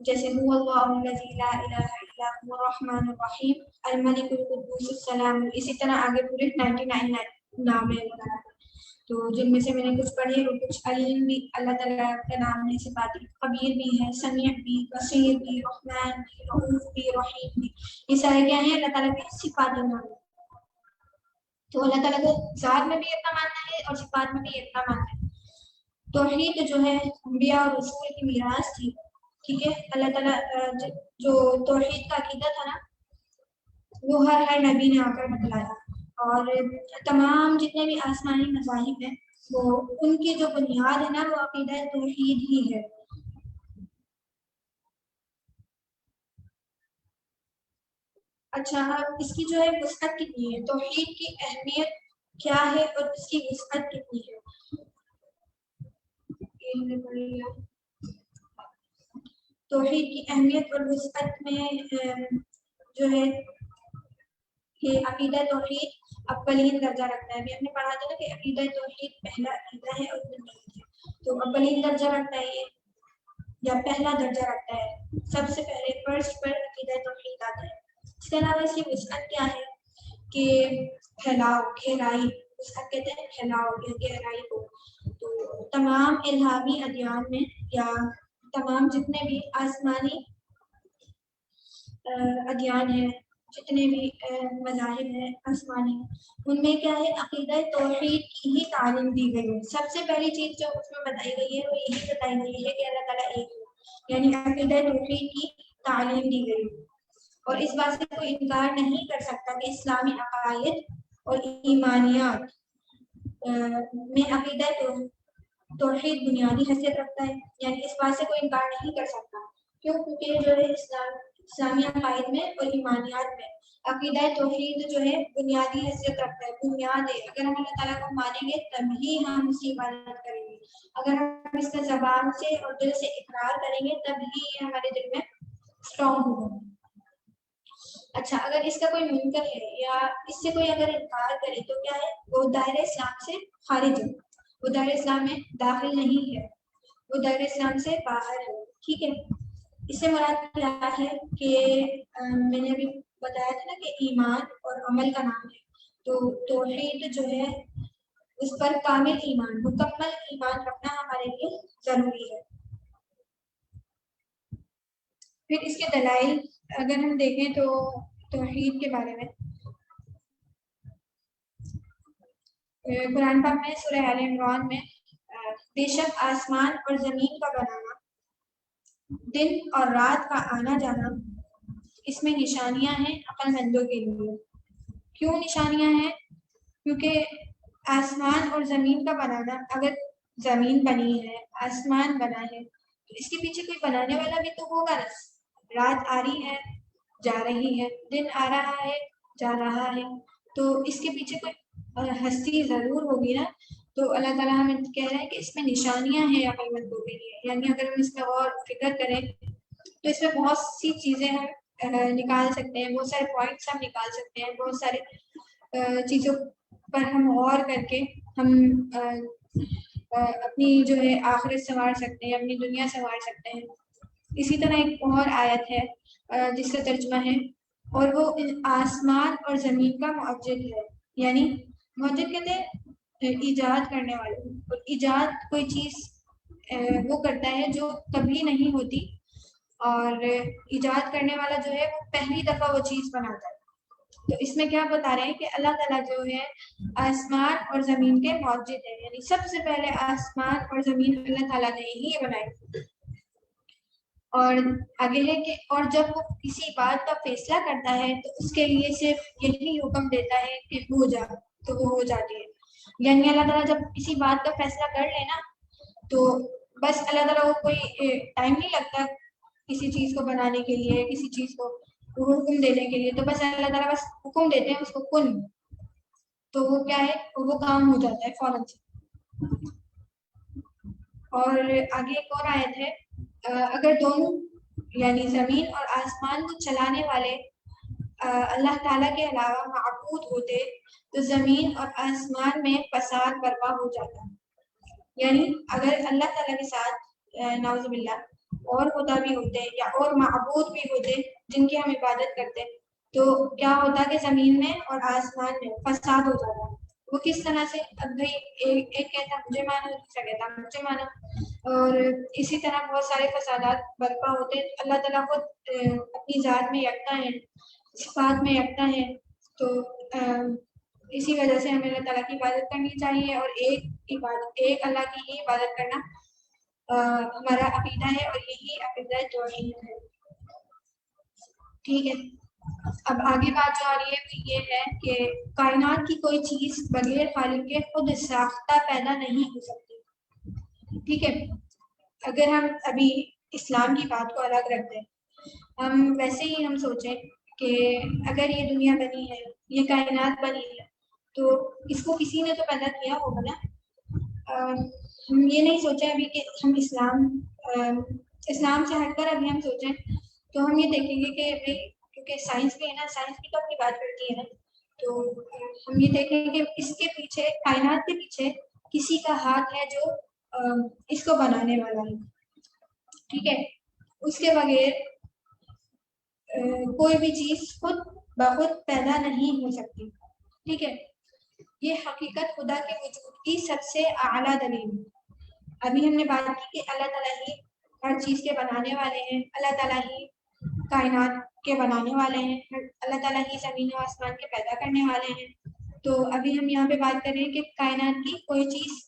جیسے هو اللہ الذی لا الہ الا هو الرحمن الرحیم الملک القدوس السلام, اسی طرح آگے پورے 99 نام ہے. تو جن میں سے میں نے کچھ پڑھے وہ کچھ علیم بھی اللہ تعالیٰ کا نام ہے, صفاتی خبیر بھی ہے, سمیع بھی, بصیر بھی, رحمان بھی, رؤوف بھی, رحیم بھی. یہ سارے کیا ہیں؟ اللہ تعالیٰ کے صفاتی نام. تو اللہ تعالیٰ کو ذات میں بھی اتنا ماننا ہے اور صفات میں بھی اتنا ماننا ہے. توحید جو ہے انبیاء اور رسول کی میراث تھی, ٹھیک ہے. اللہ تعالیٰ جو توحید کا عقیدہ تھا نا وہ ہر نبی نے آ کر بتلایا, اور تمام جتنے بھی آسمانی مذاہب ہیں وہ ان کی جو بنیاد ہے نا وہ عقیدہ توحید ہی ہے. اچھا, اس کی جو ہے وسعت کتنی ہے, توحید کی اہمیت کیا ہے اور اس کی وسعت کتنی ہے؟ توحید کی اہمیت اور وسعت میں جو ہے کہ عقیدہ توحید اولین درجہ رکھتا ہے. ابھی ہم نے پڑھا تھا نا کہ عقیدہ توحید پہلا عقیدہ ہے اور بنیاد ہے, تو اولین درجہ رکھتا ہے یہ یا پہلا درجہ رکھتا ہے, سب سے پہلے فرسٹ پر عقیدہ توحید آتا ہے. اس کے علاوہ اس کی وسعت کیا ہے کہ پھیلاؤ, گہرائی, وسعت کہتے ہیں پھیلاؤ یا گہرائی کو. تو تمام الہامی ادیان میں یا تمام جتنے بھی آسمانی ادیان ہیں, جتنے بھی مذاہب ہیں آسمانی, ان میں کیا ہے عقیدہ توحید کی ہی تعلیم دی گئی ہے. سب سے پہلی چیز جو اس میں بتائی گئی ہے وہ یہی بتائی گئی ہے کہ اللہ تعالیٰ ایک ہے, یعنی عقیدہ توحید کی تعلیم دی گئی. اور اس بات سے کوئی انکار نہیں کر سکتا کہ اسلامی عقائد اور ایمانیات میں عقیدہ توحید بنیادی حیثیت رکھتا ہے. یعنی اس بات سے کوئی انکار نہیں کر سکتا, کیوں؟ کیونکہ جو ہے اسلامی عقائد میں اور ایمانیات میں عقیدہ توحید جو ہے بنیادی حیثیت رکھتا ہے, بنیاد ہے. اگر ہم اللہ تعالیٰ کو مانیں گے تبھی ہم اس کی عبادت کریں گے, اگر ہم اس کا زبان سے اور دل سے اقرار کریں گے تبھی یہ ہمارے دل میں اسٹرانگ ہوگا. اچھا, اگر اس کا کوئی منکر ہے یا اس سے کوئی اگر انکار کرے تو کیا ہے؟ وہ دائرہ اسلام سے خارج ہے, وہ دائرہ اسلام میں داخل نہیں ہے, وہ دائرہ اسلام سے باہر ہے. ٹھیک ہے, اس سے مراد کیا ہے کہ میں نے ابھی بتایا تھا نا کہ ایمان اور عمل کا نام ہے, تو توحید جو ہے اس پر کامل ایمان, مکمل ایمان رکھنا ہمارے لیے ضروری ہے. پھر اس کے دلائل اگر ہم دیکھیں تو توحید کے بارے میں قرآن پاک میں سورہ آل عمران میں بے شک آسمان اور زمین کا بنانا, دن اور رات کا آنا جانا, اس میں نشانیاں ہیں عقل مندوں کے لیے. کیوں نشانیاں ہیں؟ کیونکہ آسمان اور زمین کا بنانا, اگر زمین بنی ہے, آسمان بنا ہے, تو اس کے پیچھے کوئی بنانے والا بھی تو ہوگا نا. رات آ رہی ہے, جا رہی ہے, دن آ رہا ہے, جا رہا ہے, تو اس کے پیچھے کوئی ہستی ضرور ہوگی نا. تو اللہ تعالیٰ ہمیں کہہ رہے ہیں کہ اس میں نشانیاں ہیں عقل مندوں کے لیے. یعنی اگر ہم اس میں اور فکر کریں تو اس میں بہت سی چیزیں ہم نکال سکتے ہیں, بہت سارے پوائنٹس ہم نکال سکتے ہیں, بہت سارے چیزوں پر ہم غور کر کے ہم اپنی جو ہے آخرت سنوار سکتے ہیں, اپنی دنیا سنوار سکتے ہیں. اسی طرح ایک اور آیت ہے جس کا ترجمہ ہے اور وہ آسمان اور زمین کا معجد ہے. یعنی معجد کہتے ہیں ایجاد کرنے والے, اور ایجاد کوئی چیز وہ کرتا ہے جو کبھی نہیں ہوتی, اور ایجاد کرنے والا جو ہے وہ پہلی دفعہ وہ چیز بناتا ہے. تو اس میں کیا بتا رہے ہیں کہ اللہ تعالیٰ جو ہے آسمان اور زمین کے معجد ہے. یعنی سب سے پہلے آسمان اور زمین اللہ تعالیٰ نے ہی بنائی. اور آگے ہے کہ اور جب وہ کسی بات کا فیصلہ کرتا ہے تو اس کے لیے صرف یہی حکم دیتا ہے کہ ہو جا, تو وہ ہو جاتی ہے. یعنی اللہ تعالیٰ جب کسی بات کا فیصلہ کر لے نا تو بس اللہ تعالیٰ کو کوئی ٹائم نہیں لگتا کسی چیز کو بنانے کے لیے, کسی چیز کو حکم دینے کے لیے. تو بس اللہ تعالیٰ بس حکم دیتے ہیں اس کو کن, تو وہ کیا ہے وہ کام ہو جاتا ہے فوراً سے. اور آگے ایک اور آیت ہے اگر دونوں یعنی زمین اور آسمان کو چلانے والے اللہ تعالیٰ کے علاوہ معبود ہوتے تو زمین اور آسمان میں فساد برپا ہو جاتا. یعنی اگر اللہ تعالیٰ کے ساتھ نعوذ باللہ اور خدا بھی ہوتے یا اور معبود بھی ہوتے جن کی ہم عبادت کرتے تو کیا ہوتا کہ زمین میں اور آسمان میں فساد ہو جاتا. وہ کس طرح سے, اب بھائی ایک کہتا مجھے مانا, دوسرا کہتا مجھے مانا, اور اسی طرح بہت سارے فسادات برپا ہوتے. اللہ تعالیٰ خود اپنی ذات میں یکتا ہے, صفات میں یکتا ہے. تو اسی وجہ سے ہمیں اللہ تعالیٰ کی عبادت کرنی چاہیے, اور ایک اللہ کی ہی عبادت کرنا ہمارا عقیدہ ہے, اور یہی عقیدہ توحید ہے. ٹھیک ہے, اب آگے بات جو آ رہی ہے وہ یہ ہے کہ کائنات کی کوئی چیز بغیر خالق کے خود ساختہ پیدا نہیں ہو سکتی. ٹھیک ہے, اگر ہم ابھی اسلام کی بات کو الگ رکھ دیں, ہم ویسے ہی ہم سوچیں کہ اگر یہ دنیا بنی ہے, یہ کائنات بنی ہے, تو اس کو کسی نے تو پیدا کیا ہوگا نا. ہم یہ نہیں سوچیں ابھی کہ ہم اسلام سے ہٹ کر ابھی ہم سوچیں تو ہم یہ دیکھیں گے کہ بھائی کیونکہ سائنس بھی ہے نا, سائنس بھی تو اپنی بات کرتی ہے نا, تو ہم یہ دیکھیں گے کہ اس کے پیچھے کائنات کے پیچھے کسی کا ہاتھ ہے جو اس کو بنانے والا ہے. ٹھیک ہے, اس کے بغیر کوئی بھی چیز خود بخود پیدا نہیں ہو سکتی. ٹھیک ہے, یہ حقیقت خدا کے وجود کی سب سے اعلیٰ دلیل. ابھی ہم نے بات کی کہ اللہ تعالیٰ ہی ہر چیز کے بنانے والے ہیں, اللہ تعالیٰ ہی کائنات کے بنانے والے ہیں, اللہ تعالیٰ ہی زمین و آسمان کے پیدا کرنے والے ہیں. تو ابھی ہم یہاں پہ بات کر رہے ہیں کہ کائنات کی کوئی چیز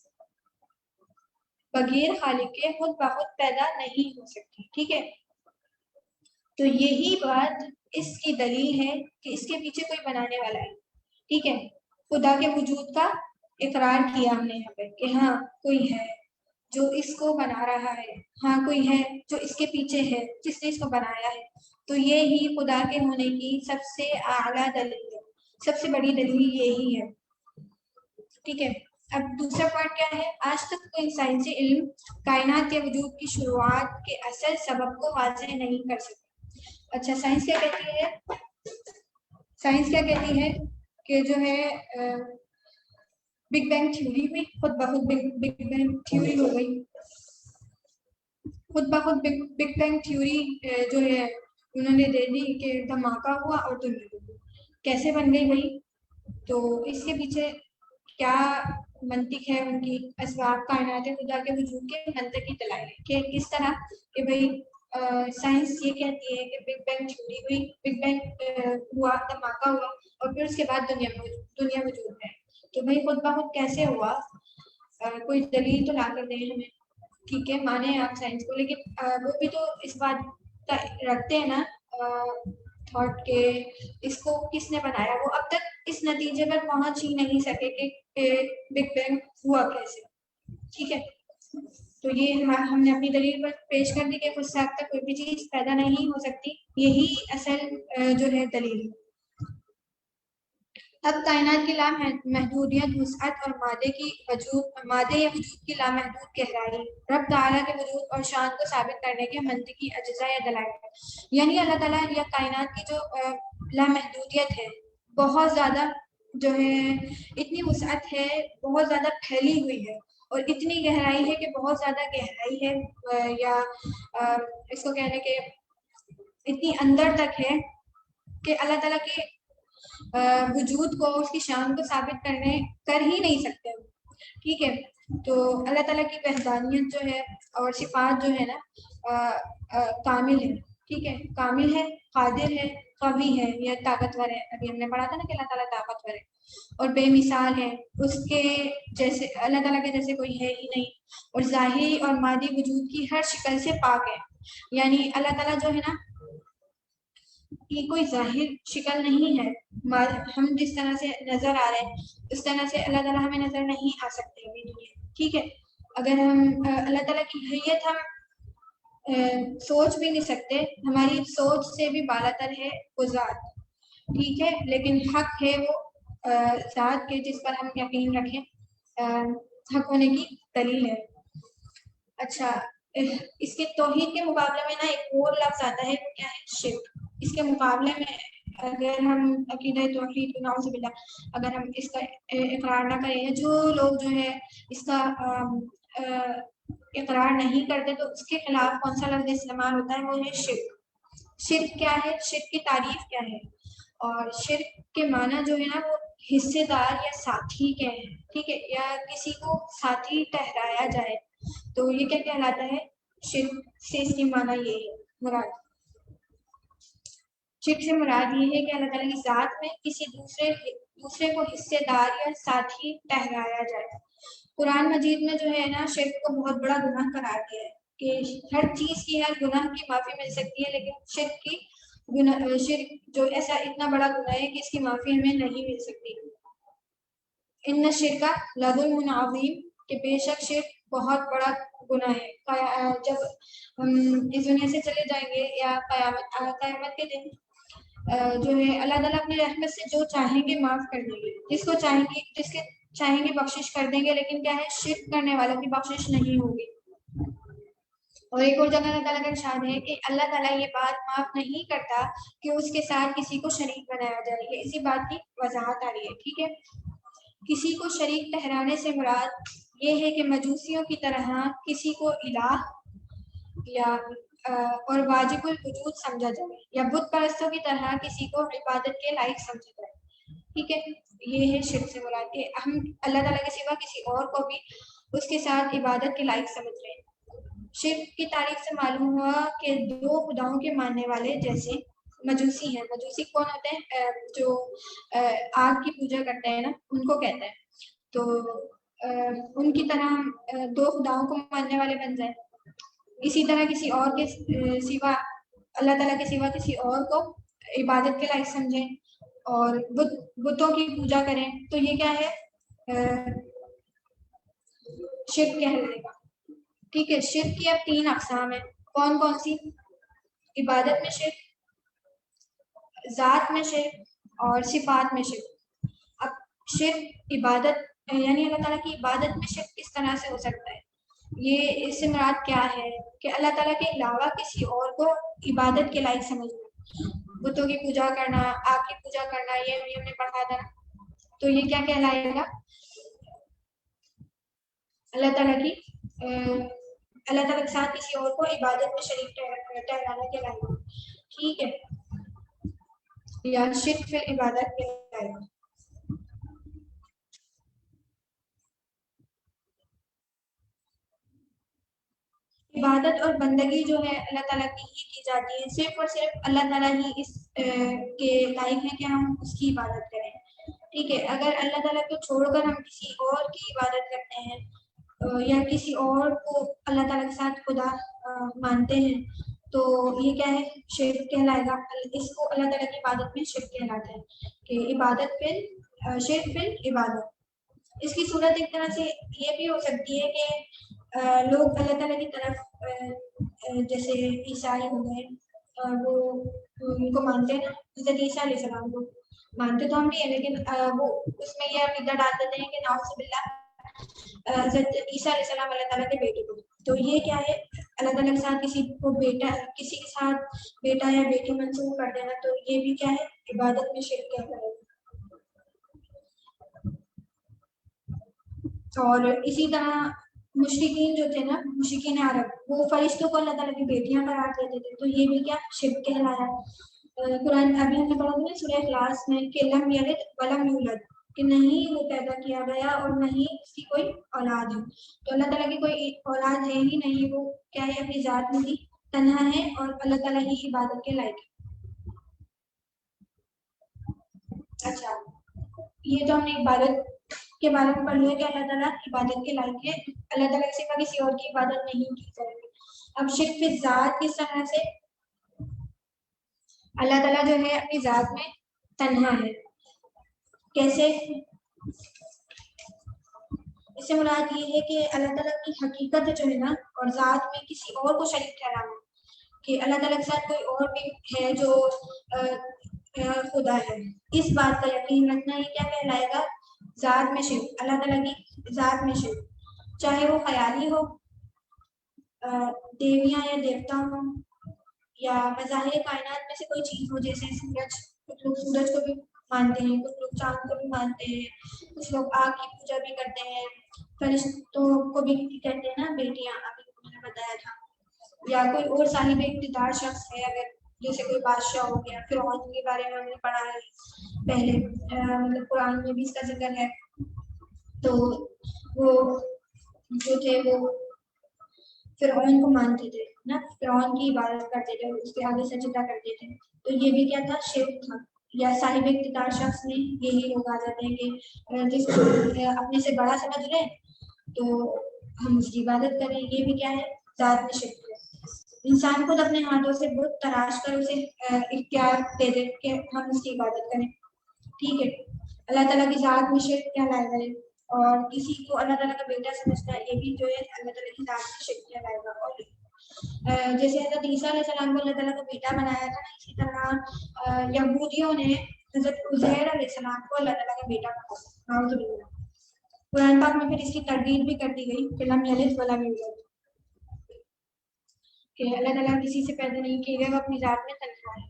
بغیر خالق کے خود بخود پیدا نہیں ہو سکتی. ٹھیک ہے, تو یہی بات اس کی دلیل ہے کہ اس کے پیچھے کوئی بنانے والا ہے. ٹھیک ہے, خدا کے وجود کا اقرار کیا ہم نے یہاں پہ کہ ہاں کوئی ہے جو اس کو بنا رہا ہے, ہاں کوئی ہے جو اس کے پیچھے ہے جس نے اس کو بنایا ہے. تو یہی خدا کے ہونے کی سب سے اعلیٰ دلیل ہے, سب سے بڑی دلیل یہی ہے. ٹھیک ہے, اب دوسرا پوائنٹ کیا ہے, آج تک کوئی سائنسی علم کائنات کے وجود کی شروعات کے اصل سبب کو واضح نہیں کر سکتا. اچھا, سائنس کیا کہتی ہے, سائنس کیا کہتی ہے کہ جو ہے بگ بینگ تھیوری ہوئی, خود بخود بگ بینگ تھیوری ہو گئی. خود بخود بگ بینگ تھیوری جو ہے انہوں نے دے دی کہ دھماکہ ہوا اور دنیا بنی. کیسے بن گئی بھائی, تو اس کے پیچھے کیا منطق ہے ان کی, اسباب کائنات خدا کے وجود کے منطقی دلائل کہ کس طرح کہ بھائی سائنس یہ کہتی ہے کہ بگ بینگ تھیوری ہوئی, بگ بینگ ہوا, دھماکہ ہوا, اور پھر اس کے بعد دنیا وجود میں. تو بھائی خود بخود کیسے ہوا, کوئی دلیل تو لا کر دیں ہمیں. ٹھیک ہے, مانے آپ سائنس کو, لیکن وہ بھی تو اس بات رکھتے ہیں نا تھاٹ کہ اس کو کس نے بنایا. وہ اب تک اس نتیجے پر پہنچ ہی نہیں سکے کہ بگ بینگ ہوا کیسے. ٹھیک ہے, تو یہ ہم نے اپنی دلیل پر پیش کر دی کہ خود ساختہ کوئی بھی چیز پیدا نہیں ہو سکتی. یہی اصل جو ہے دلیل. اب کائنات کی لامحدودیت، وسعت اور مادے یا وجود کی لامحدود گہرائی رب تعالیٰ کے وجود اور شان کو ثابت کرنے کے منطقی اجزاء یا دلائل ہے. یعنی اللہ تعالیٰ یا کائنات کی جو لامحدودیت ہے، بہت زیادہ جو ہے، اتنی وسعت ہے، بہت زیادہ پھیلی ہوئی ہے، اور اتنی گہرائی ہے کہ بہت زیادہ گہرائی ہے، یا اس کو کہنے کے اتنی اندر تک ہے کہ اللہ تعالیٰ کے وجود کو، اس کی شان کو ثابت کر ہی نہیں سکتے. ٹھیک ہے، تو اللہ تعالیٰ کی وحدانیت جو ہے اور صفات جو ہے نا کامل ہے. ٹھیک ہے، کامل ہے، قادر ہے، قوی ہے یا طاقتور ہے. ابھی ہم نے پڑھا تھا نا کہ اللہ تعالیٰ طاقتور ہے اور بے مثال ہے، اس کے جیسے اللہ تعالیٰ کے جیسے کوئی ہے ہی نہیں، اور ظاہری اور مادی وجود کی ہر شکل سے پاک ہے. یعنی اللہ تعالیٰ جو ہے نا، یہ کوئی ظاہر شکل نہیں ہے. ہم جس طرح سے نظر آ رہے ہیں اس طرح سے اللہ تعالیٰ ہمیں نظر نہیں آ سکتے ابھی دنیا. ٹھیک ہے، اگر ہم اللہ تعالیٰ کی حیت ہم سوچ بھی نہیں سکتے، ہماری سوچ سے بھی بالا تر ہے وہ ذات. ٹھیک ہے، لیکن حق ہے وہ ذات کے جس پر ہم یقین رکھیں، حق ہونے کی دلیل ہے. اچھا، اس کے توحید کے مقابلے میں نا ایک اور لفظ آتا ہے، وہ کیا ہے؟ شرک. اس کے مقابلے میں اگر ہم عقیدہ توحید نعوذ باللہ اگر ہم اس کا اقرار نہ کریں، جو لوگ جو ہے اس کا اقرار نہیں کرتے، تو اس کے خلاف کون سا لفظ استعمال ہوتا ہے؟ وہ ہے شرک. شرک کیا ہے؟ شرک کی تعریف کیا ہے؟ اور شرک کے معنی جو ہے نا وہ حصے دار یا ساتھی کے ہیں. ٹھیک ہے، یا کسی کو ساتھی ٹھہرایا جائے، تو یہ کیا کہلاتا ہے؟ شرک. سے اس کی معنی یہ ہے، مراد شرک سے مراد یہ ہے کہ اللہ تعالیٰ کی ذات میں کسی دوسرے کو حصے دار یا ساتھی ٹھہرایا جائے. قرآن مجید میں جو ہے نا شرک کو بہت بڑا گناہ قرار دیا ہے کہ ہر چیز کی، ہر گناہ کی معافی مل سکتی ہے، لیکن شرک جو ایسا اتنا بڑا گناہ ہے کہ اس کی معافی ہمیں نہیں مل سکتی. ان الشرک لظلم عظیم، کہ بے شک شرک بہت بڑا گناہ ہے. جب ہم اس دنیا سے چلے جائیں گے یا قیامت کے دن جو ہے اللہ تعالیٰ اپنی رحمت سے جو چاہیں گے معاف کر دیں گے، جس کے چاہیں گے بخشش کر دیں گے، لیکن کیا ہے؟ شرک کرنے والوں کی بخشش نہیں ہوگی. اور ایک اور جگہ اللہ تعالیٰ کا ارشاد ہے کہ اللہ تعالیٰ یہ بات معاف نہیں کرتا کہ اس کے ساتھ کسی کو شریک بنایا جائے. یہ اسی بات کی وضاحت آ رہی ہے. ٹھیک ہے، کسی کو شریک ٹھہرانے سے مراد یہ ہے کہ مجوسیوں کی طرح کسی کو الہ یا اور واجب الوجود سمجھا جائے، یا بت پرستوں کی طرح کسی کو عبادت کے لائق سمجھا جائے. ٹھیک ہے، یہ ہے شرک سے مراد کہ ہم اللہ تعالیٰ کے سوا کسی اور کو بھی اس کے ساتھ عبادت کے لائق سمجھ رہے ہیں. شرک کی تاریخ سے معلوم ہوا کہ دو خداؤں کے ماننے والے جیسے مجوسی ہیں. مجوسی کون ہوتے ہیں؟ جو آگ کی پوجا کرتے ہیں نا، ان کو کہتے ہیں. تو ان کی طرح دو خداؤں کو ماننے والے بن جائیں. اسی طرح کسی اور کے سوا، اللہ تعالیٰ کے سوا کسی اور کو عبادت کے لائق سمجھیں اور بتوں کی پوجا کریں، تو یہ کیا ہے؟ شرک کہلائے گا. ٹھیک ہے، شرک کی اب 3 اقسام ہیں. کون کون سی؟ عبادت میں شرک، ذات میں شرک اور صفات میں شرک. اب شرک عبادت یعنی اللہ تعالیٰ کی عبادت میں شرک کس طرح سے ہو سکتا ہے؟ یہ اس سے مراد کیا ہے کہ اللہ تعالیٰ کے علاوہ کسی اور کو عبادت کے لائق سمجھنا، بتوں کی پوجا کرنا، آگ کی پوجا کرنا، یہ ہم نے پڑھا تھا. تو یہ کیا کہلائے گا؟ اللہ تعالیٰ کے ساتھ کسی اور کو عبادت میں شریک ٹھہرانا کہلائے گا. ٹھیک ہے، یا شرک فی العبادت کہلائے گا. عبادت اور بندگی جو ہے اللہ تعالیٰ کی ہی کی جاتی ہے. صرف اور صرف اللہ تعالیٰ ہی اس کے لائق ہے کہ ہم اس کی عبادت کریں. ٹھیک ہے، اگر اللہ تعالیٰ کو چھوڑ کر ہم کسی اور کی عبادت کرتے ہیں یا کسی اور کو اللہ تعالیٰ کے ساتھ خدا مانتے ہیں، تو یہ کیا ہے؟ شرک کہلائے گا. اس کو اللہ تعالیٰ کی عبادت میں شرک کہلاتا ہے کہ عبادت پھر شرک پھر عبادت. اس کی صورت ایک طرح سے یہ بھی ہو سکتی ہے کہ لوگ اللہ تعالیٰ کی طرف جیسے عیسائی ہو گئے، وہ ان کو مانتے ہیں نا، حضرت عیسیٰ علیہ السلام کو، مانتے تو ہم بھی ہیں لیکن وہ اس میں یہ عقیدہ ڈال دیتے ہیں کہ نعوذ باللہ حضرت عیسیٰ علیہ السلام اللہ تعالیٰ کے بیٹے کو. تو یہ کیا ہے اللہ تعالیٰ کے ساتھ کسی کو بیٹا کسی کے ساتھ بیٹا یا بیٹی منسوب کر دینا تو یہ بھی کیا ہے عبادت میں شرک کہتا ہے. اور اسی طرح مشرکین جو تھے نا مشرکین عرب وہ فرشتوں کو اللہ تعالیٰ کی بیٹیاں قرار دیتے تھے تو یہ بھی کیا شرک کہلایا. قرآن ابھی ہم نے پڑھا تھا سورہ اخلاص میں کہ لم یلد ولم یولد کہ نہیں وہ پیدا کیا گیا اور نہیں اس کی کوئی اولاد ہے. تو اللہ تعالیٰ کی کوئی اولاد ہے ہی نہیں وہ کیا ہے اپنی ذات میں ہی تنہا ہے اور اللہ تعالیٰ ہی عبادت کے لائق ہے. اچھا یہ تو ہم نے عبادت کے بارے میں پڑھ لیا کہ اللہ تعالیٰ عبادت کے لائق ہے اللہ تعالیٰ کے سوا کسی اور کی عبادت نہیں کی جائے گی. اب شرک فی ذات کس طرح سے اللہ تعالیٰ جو ہے اپنی ذات میں تنہا ہے کیسے اس سے مراد یہ ہے کہ اللہ تعالیٰ کی حقیقت جو ہے نا اور ذات میں کسی اور کو شریک ٹھہرانا کہ اللہ تعالیٰ کے ساتھ کوئی اور بھی ہے جو خدا ہے اس بات کا یقین رکھنا یہ کیا کہلائے گا ذات میں شرک اللہ تعالیٰ کی ذات میں شرک چاہے وہ خیالی ہو دیویاں یا دیوتا ہوں یا مظاہر کائنات میں سے کوئی چیز ہو جیسے سورج کچھ لوگ سورج کو بھی مانتے ہیں کچھ لوگ چاند کو بھی مانتے ہیں کچھ لوگ آگ کی پوجا بھی کرتے ہیں فرشتوں کو بھی کہتے ہیں نا بیٹیاں ابھی میں نے بتایا تھا یا کوئی اور صاحب اقتدار شخص ہے اگر جیسے کوئی بادشاہ ہو گیا فرعون کے بارے میں ہم نے پڑھا ہے پہلے مطلب قرآن میں بھی اس کا ذکر ہے تو وہ جو تھے وہ فرعون کو مانتے تھے نا فرعون کی عبادت کرتے تھے اس کے آگے سجدہ کرتے تھے تو یہ بھی کیا تھا شرک تھا. یا صاحب اقتدار شخص میں یہی لوگ آ جاتے ہیں کہ جس کو اپنے سے بڑا سمجھ رہے تو ہم اس کی عبادت کریں یہ بھی کیا ہے ذات میں شرک ہے. انسان خود اپنے ہاتھوں سے بت تراش کر اسے اختیار دے دے کہ ہم اس کی عبادت کریں ٹھیک ہے. اللہ تعالیٰ کی ذات میں شرک کیا لائے گئے اور کسی کو اللہ تعالیٰ کا بیٹا سمجھتا ہے یہ بھی جو ہے اللہ تعالیٰ کی ذات میں شرک کیا لائے گا. اور جیسے حضرت عیسیٰ علیہ السلام کو اللہ تعالیٰ کا بیٹا بنایا تھا نا اسی طرح یہودیوں نے حضرت عزیر علیہ السلام کو اللہ تعالیٰ کا بیٹا بنایا. قرآن پاک میں پھر اس کی تردید بھی کر دی گئی کہ لم یلد ولم یولد کہ اللہ تعالیٰ کسی سے پیدا نہیں کیے گئے وہ اپنی ذات میں تنہا ہے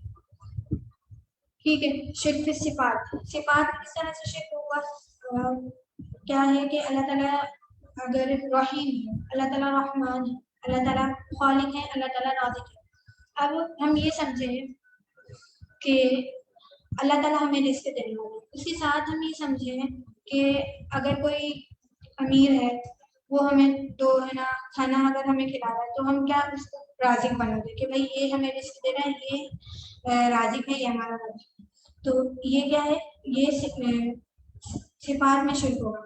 ٹھیک ہے. شرک فی صفات صفات کس طرح سے شرک ہوگا کیا ہے کہ اللہ تعالیٰ اگر رحیم ہے اللہ تعالیٰ رحمان ہے اللہ تعالیٰ خالق ہے اللہ تعالیٰ رازق ہے. اب ہم یہ سمجھیں کہ اللہ تعالیٰ ہمیں رزق دینے والا ہے اس کے ساتھ ہم یہ سمجھیں کہ اگر کوئی امیر ہے وہ ہمیں تو ہے نا کھانا اگر ہمیں کھلا رہا ہے تو ہم کیا اس کو رازق بنا دیں کہ بھائی یہ ہمیں رزق دے رہا ہے یہ رازق ہے یہ ہمارا رازق. تو یہ کیا ہے یہ صفات میں شرک ہوگا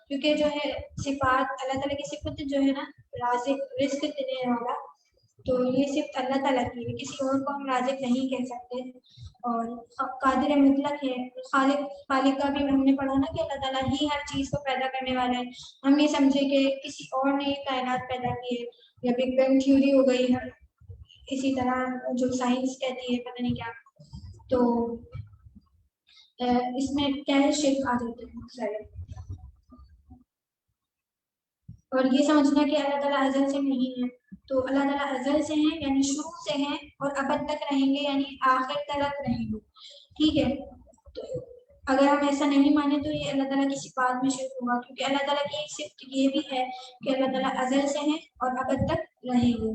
کیونکہ جو ہے صفات اللہ تعالیٰ کی صفت جو ہے نا رازق رزق دینے والا تو یہ صرف اللہ تعالیٰ کی ہے کسی اور کو ہم رازق نہیں کہہ سکتے. اور قادر مطلق ہے خالق کا بھی ہم نے پڑھا نا کہ اللہ تعالیٰ ہی ہر چیز کو پیدا کرنے والا ہے. ہم یہ سمجھے کہ کسی اور نے یہ کائنات پیدا کی ہے یا بگ بینگ تھیوری ہو گئی ہے اسی طرح جو سائنس کہتی ہے پتہ نہیں کیا تو اس میں کیا ہے شرک آ جاتے ہیں سارے. اور یہ سمجھنا کہ اللہ تعالیٰ ازل سے نہیں ہے تو اللہ تعالیٰ ازل سے ہیں یعنی شروع سے ہیں اور ابد تک رہیں گے یعنی آخر تک رہیں گے ٹھیک ہے. تو اگر ہم ایسا نہیں مانیں تو یہ اللہ تعالیٰ کی صفات میں شرک ہوگا کیونکہ اللہ تعالیٰ کی ایک صفت یہ بھی ہے کہ اللہ تعالیٰ ازل سے ہیں اور ابد تک رہیں گے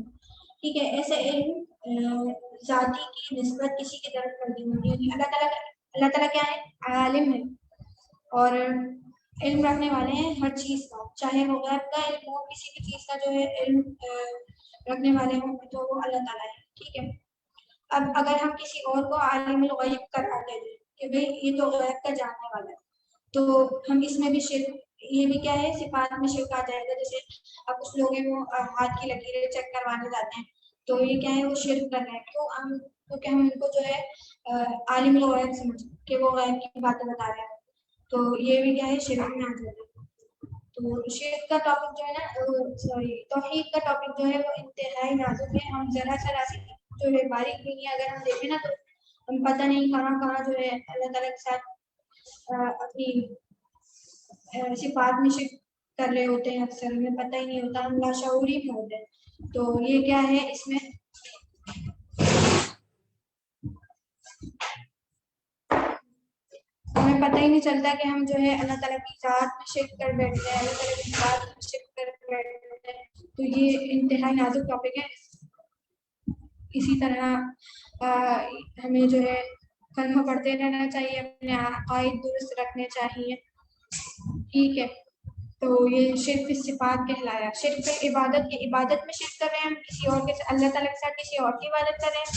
ٹھیک ہے. ایسے علم ذاتی کی نسبت کسی کی طرف کر دی ہوگی اللہ تعالیٰ کیا ہے عالم ہے اور علم رکھنے والے ہیں ہر چیز کا چاہے وہ غیب کا علم ہو کسی بھی چیز کا جو ہے علم رکھنے والے ہوں تو وہ اللہ تعالیٰ ہے ٹھیک ہے. اب اگر ہم کسی اور کو عالم الغیب کرا دیں کہ بھائی یہ تو غیب کا جاننے والا ہے تو ہم اس میں بھی شرک یہ بھی کیا ہے صفات میں شرک آ جائے گا. جیسے اب کچھ لوگ ہیں وہ ہاتھ کی لکیریں چیک کروانے جاتے ہیں تو یہ کیا ہے وہ شرک کر رہے ہیں کیونکہ ہم ان کو جو ہے عالم الغیب سمجھ کہ وہ غیب کی باتیں بتا رہے ہیں تو یہ بھی کیا ہے شرک میں آ جاتا ہے. تو شرک کا ٹاپک جو ہے نا توحید کا ٹاپک جو ہے وہ انتہائی نازک ہے. ہم ذرا جو ہے باریک بھی نہیں اگر ہم دیکھیں نا تو ہم پتہ نہیں کہاں کہاں جو ہے اللہ تعالیٰ کے ساتھ اپنی صفات میں شرک کر رہے ہوتے ہیں، اکثر ہمیں پتہ ہی نہیں ہوتا، ہم لاشعوری میں ہوتے ہیں. تو یہ کیا ہے، اس میں ہمیں پتہ ہی نہیں چلتا کہ ہم جو ہے اللہ تعالیٰ کی ذات میں شرک کر بیٹھتے ہیں، اللہ تعالیٰ کی صفات میں شرک کر بیٹھتے ہیں. تو یہ انتہائی نازک ٹاپک ہے. اسی طرح ہمیں جو ہے کلمہ پڑھتے رہنا چاہیے، اپنے عقائد درست رکھنے چاہیے. ٹھیک ہے، تو یہ شرک صفات کہلایا. شرک عبادت کی عبادت میں شرک کر رہے ہیں ہم کسی اور کے، اللہ تعالیٰ کے ساتھ کسی اور کی عبادت کر رہے ہیں.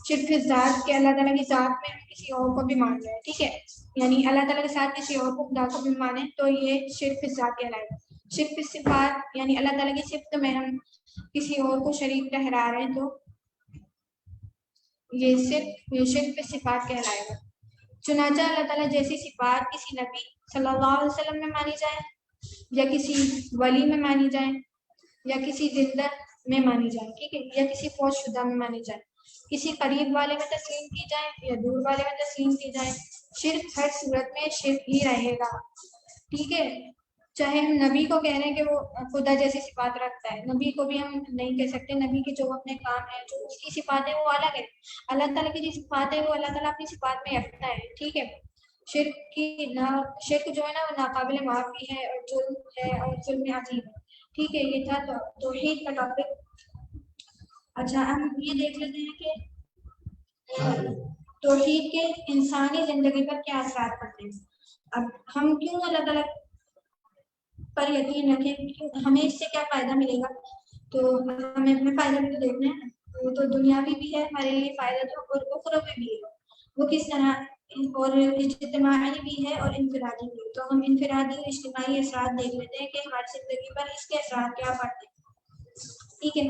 شرک ذات کے اللہ تعالیٰ کی ذات میں ہم کسی اور کو بھی مان رہے ہیں. ٹھیک ہے، یعنی اللہ تعالیٰ کے ساتھ کسی اور کو، خدا کو بھی مانیں تو یہ شرک ذات کہلائے گا. شرک صفات یعنی اللہ تعالیٰ کی صفت میں ہم کسی اور کو شریک ٹھہرا رہے ہیں تو یہ شرک صفات کہلائے گا. چنانچہ اللہ تعالیٰ جیسی صفات کسی نبی صلی اللہ علیہ وسلم میں مانی جائے، یا کسی ولی میں مانی جائے، یا کسی زندہ میں مانی جائے، ٹھیک ہے، یا کسی فوج شدہ میں مانی جائے، کسی قریب والے میں تسلیم کی جائے یا دور والے میں تسلیم کی جائے، شرک ہر صورت میں شرک ہی رہے گا. ٹھیک ہے، چاہے ہم نبی کو کہہ رہے ہیں کہ وہ خدا جیسی صفات رکھتا ہے، نبی کو بھی ہم نہیں کہہ سکتے. نبی کے جو اپنے کام ہیں، جو اس کی صفات ہے وہ الگ ہے. اللہ تعالیٰ کی جو صفات ہے وہ اللہ تعالیٰ اپنی صفات میں رکھتا ہے. ٹھیک ہے، شرک جو ہے نا وہ ناقابل معافی ہے اور ظلم ہے اور ظلم عظیم ہے. ٹھیک ہے، یہ تھا توحید کا ٹاپک. اچھا، ہم یہ دیکھ لیتے ہیں کہ توحید کے انسانی زندگی پر کیا اثرات پڑتے ہیں. اب ہم کیوں اللہ تعالیٰ پر یقین رکھیں، ہمیں اس سے کیا فائدہ ملے گا. تو ہمیں اپنے فائدے میں تو دیکھنا ہے، وہ تو دنیاوی بھی ہے ہمارے لیے فائدہ، تو اور اخروی بھی ہے. وہ کس طرح، اور اجتماعی بھی ہے اور انفرادی بھی. تو ہم انفرادی اور اجتماعی اثرات دیکھ لیتے ہیں کہ ہماری زندگی پر اس کے اثرات کیا پڑتے ہیں. ٹھیک ہے،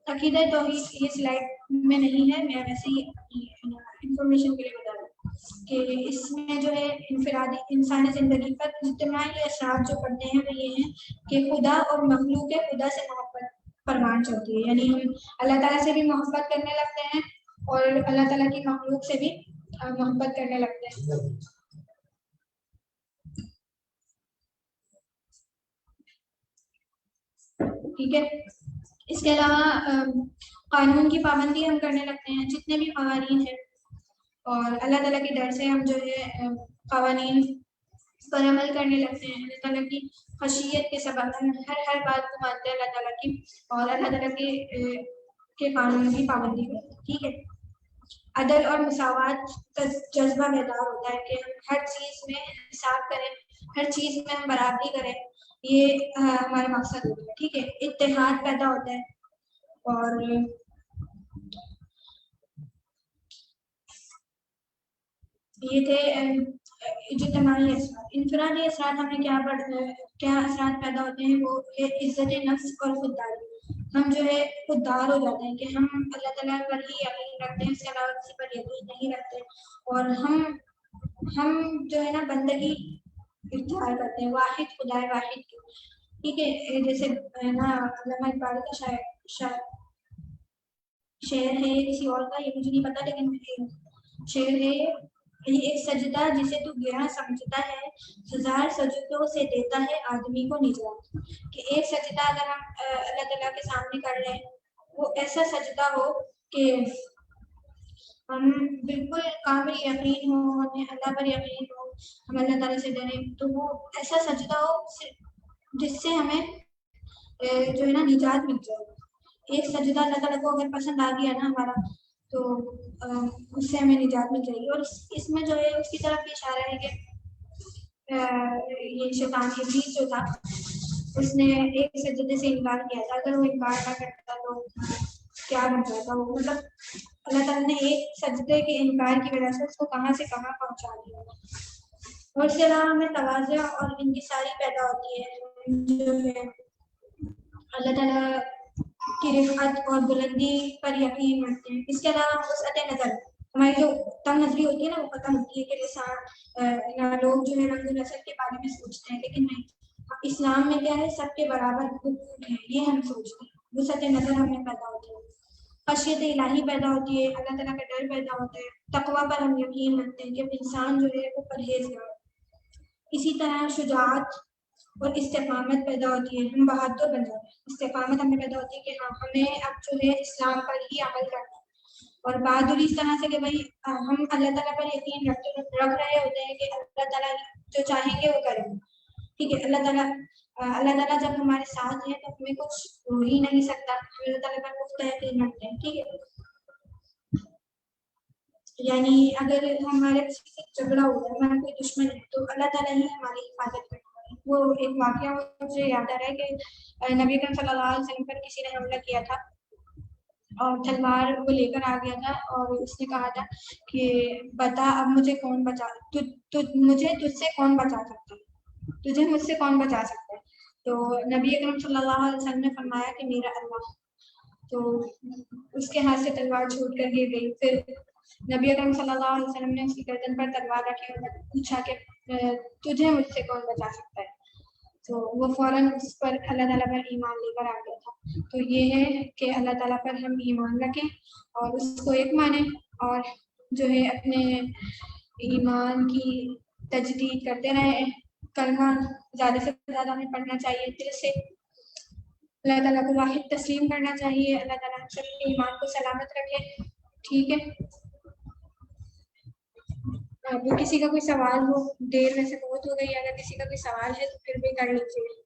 عقیدہ توحید یہ سلائڈ میں نہیں ہے، میں ویسے ہی انفارمیشن کے لیے بتا رہا ہوں کہ اس میں جو ہے انفرادی انسانی زندگی پر اجتماعی اثرات جو پڑتے ہیں وہ یہ ہیں کہ خدا اور مخلوق خدا سے محبت پروان چڑھتی ہے. یعنی ہم اللہ تعالیٰ سے بھی محبت کرنے لگتے ہیں اور اللہ تعالیٰ کی مخلوق سے بھی محبت کرنے لگتے ہیں. ٹھیک ہے، اس کے علاوہ قانون کی پابندی ہم کرنے لگتے ہیں، جتنے بھی قوانین ہیں، اور اللہ تعالیٰ کے ڈر سے ہم جو ہے قوانین پر عمل کرنے لگتے ہیں. اللہ تعالیٰ کی خشیت کے سبب ہم ہر بات کو مانتے ہیں اللہ تعالیٰ کی، اور اللہ تعالیٰ کے قانون کی پابندی کرتے ہیں. ٹھیک ہے، عدل اور مساوات کا جذبہ بیدار ہوتا ہے کہ ہم ہر چیز میں انصاف کریں، ہر چیز میں ہم برابری کریں، یہ ہمارا مقصد ہوتا ہے. ٹھیک ہے، اتحاد پیدا ہوتا ہے. اور یہ تھے اجتماعی اثرات. انفرادی اثرات ہمیں کیا اثرات پیدا ہوتے ہیں، وہ ہے عزت نفس اور خودداری. ہم جو ہے خوددار ہو جاتے ہیں کہ ہم اللہ تعالیٰ پر ہی یقین رکھتے ہیں، اس کے علاوہ کسی پر یقین نہیں رکھتے، اور ہم جو ہے نا بندگی اختیار کرتے ہیں واحد خدا واحد کی. ٹھیک ہے، جیسے نا علامہ اقبال کا شعر ہے، یہ کسی اور کا، یہ مجھے نہیں پتا، لیکن شعر ہے یہ ایک سجدہ جسے تو گرا سمجھتا ہے، ہزار سجدوں سے دیتا ہے آدمی کو نجات. کہ ایک سجدہ اگر ہم اللہ تعالیٰ کے سامنے کر رہے ہیں، وہ ایسا سجدہ ہو کہ ہم بالکل کامل یقین ہو، ہمیں اللہ پر یقین ہو، ہم اللہ تعالیٰ سے ڈریں، تو وہ ایسا سجدہ ہو جس سے ہمیں جو ہے نا نجات مل جائے. ایک سجدہ اللہ تعالیٰ کو اگر پسند آ گیا نا ہمارا، تو اس سے ہمیں نجات مل جائے گی. اور اس میں جو ہے اس کی طرف یہ اشارہ ہے کہ یہ شیطان ابلیس جو تھا، اس نے ایک سجدے سے انکار کیا تھا. اگر وہ انکار نہ کرتا تو کیا بن جاتا وہ، مطلب اللہ تعالیٰ نے ایک سجدے کے انکار کی وجہ سے اس کو کہاں سے کہاں پہنچا دیا. اور اس کے علاوہ ہمیں تواضع اور انکساری پیدا ہوتی ہے، جو ہے اللہ تعالیٰ کی رفعت اور بلندی پر یقین رکھتے ہیں. اس کے علاوہ وسعت نظر، ہماری جو تنگ نظری ہوتی ہے نا وہ ختم ہوتی ہے کہ لوگ جو ہے رنگ و نسل کے بارے میں سوچتے ہیں، لیکن نہیں، اسلام میں کیا ہے، سب کے برابر حقوق ہیں، یہ ہم سوچتے ہیں. وسعت نظر ہمیں پیدا ہوتی ہے. خشیت الہی پیدا ہوتی ہے، اللہ تعالیٰ کا ڈر پیدا ہوتا ہے، تقوی پر ہم یقین رکھتے ہیں کہ انسان جو ہے وہ پرہیزگار. اسی طرح شجاعت اور استقامت پیدا ہوتی ہے، ہم بہادر بن جاتے ہیں. استقامت ہمیں پیدا ہوتی ہے کہ ہاں ہمیں اب جو ہے اسلام پر ہی عمل کرنا ہے. اور بہادری اس طرح سے کہ بھائی ہم اللہ تعالیٰ پر یقین رکھ رہے ہوتے ہیں کہ اللہ تعالیٰ جو چاہیں گے وہ کریں گے. ٹھیک ہے، اللہ تعالیٰ جب ہمارے ساتھ ہے تو ہمیں کچھ ہو ہی نہیں سکتا. اللہ تعالیٰ پر پختہ یقین رکھتے ہیں. ٹھیک ہے، یعنی اگر ہمارے کسی سے جھگڑا ہوا ہے، ہمارا کوئی دشمن ہے، تو اللہ تعالیٰ ہی ہماری حفاظت کرتا ہے. وہ ایک واقعہ مجھے یاد آ رہا ہے کہ نبی اکرم صلی اللہ علیہ وسلم پر کسی نے حملہ کیا تھا اور تلوار وہ لے کر آ گیا تھا اور اس نے کہا تھا کہ بتا اب مجھے کون بچا مجھے تجھ سے کون بچا سکتا ہے، تجھے مجھ سے کون بچا سکتا ہے. تو نبی اکرم صلی اللہ علیہ وسلم نے فرمایا کہ میرا اللہ. تو اس کے ہاتھ سے تلوار چھوٹ کر گر گئی. پھر نبی اکرم صلی اللہ علیہ وسلم نے اس کی گردن پر تلوار رکھی اور پوچھا کہ تجھے مجھ سے کون بچا سکتا ہے. تو وہ فوراً اس پر اللہ تعالیٰ پر ایمان لے کر آ گیا تھا. تو یہ ہے کہ اللہ تعالیٰ پر ہم ایمان رکھیں اور اس کو ایک مانیں اور جو ہے اپنے ایمان کی تجدید کرتے رہیں. کلمہ زیادہ سے زیادہ ہمیں پڑھنا چاہیے دل سے. اللہ تعالیٰ کو واحد تسلیم کرنا چاہیے. اللہ تعالیٰ ہم سب کے ایمان کو سلامت رکھے. ٹھیک ہے، اب کسی کا کوئی سوال ہو، دیر میں سے بہت ہو گئی، اگر کسی کا کوئی سوال ہے تو پھر بھی کر لیجیے.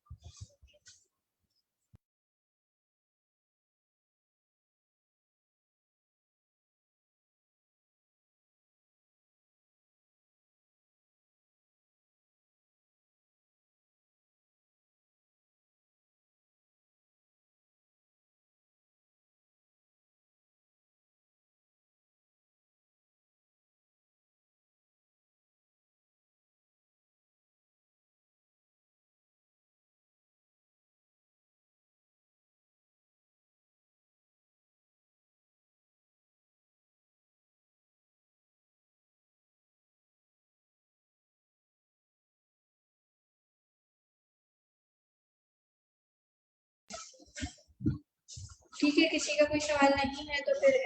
ٹھیک ہے، کسی کا کوئی سوال نہیں ہے تو پھر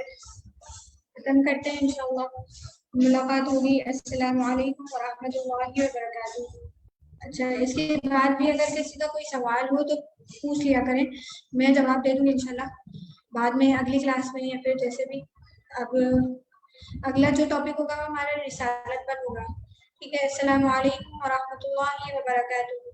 ختم کرتے ہیں. انشاءاللہ ملاقات ہوگی. السلام علیکم ورحمۃ اللہ وبرکاتہ. اچھا، اس کے بعد بھی اگر کسی کا کوئی سوال ہو تو پوچھ لیا کریں، میں جواب دے دوں گی انشاءاللہ بعد میں اگلی کلاس میں یا پھر جیسے بھی. اب اگلا جو ٹاپک ہوگا وہ ہمارا رسالت پر ہوگا. ٹھیک ہے، السلام علیکم ورحمۃ اللہ وبرکاتہ.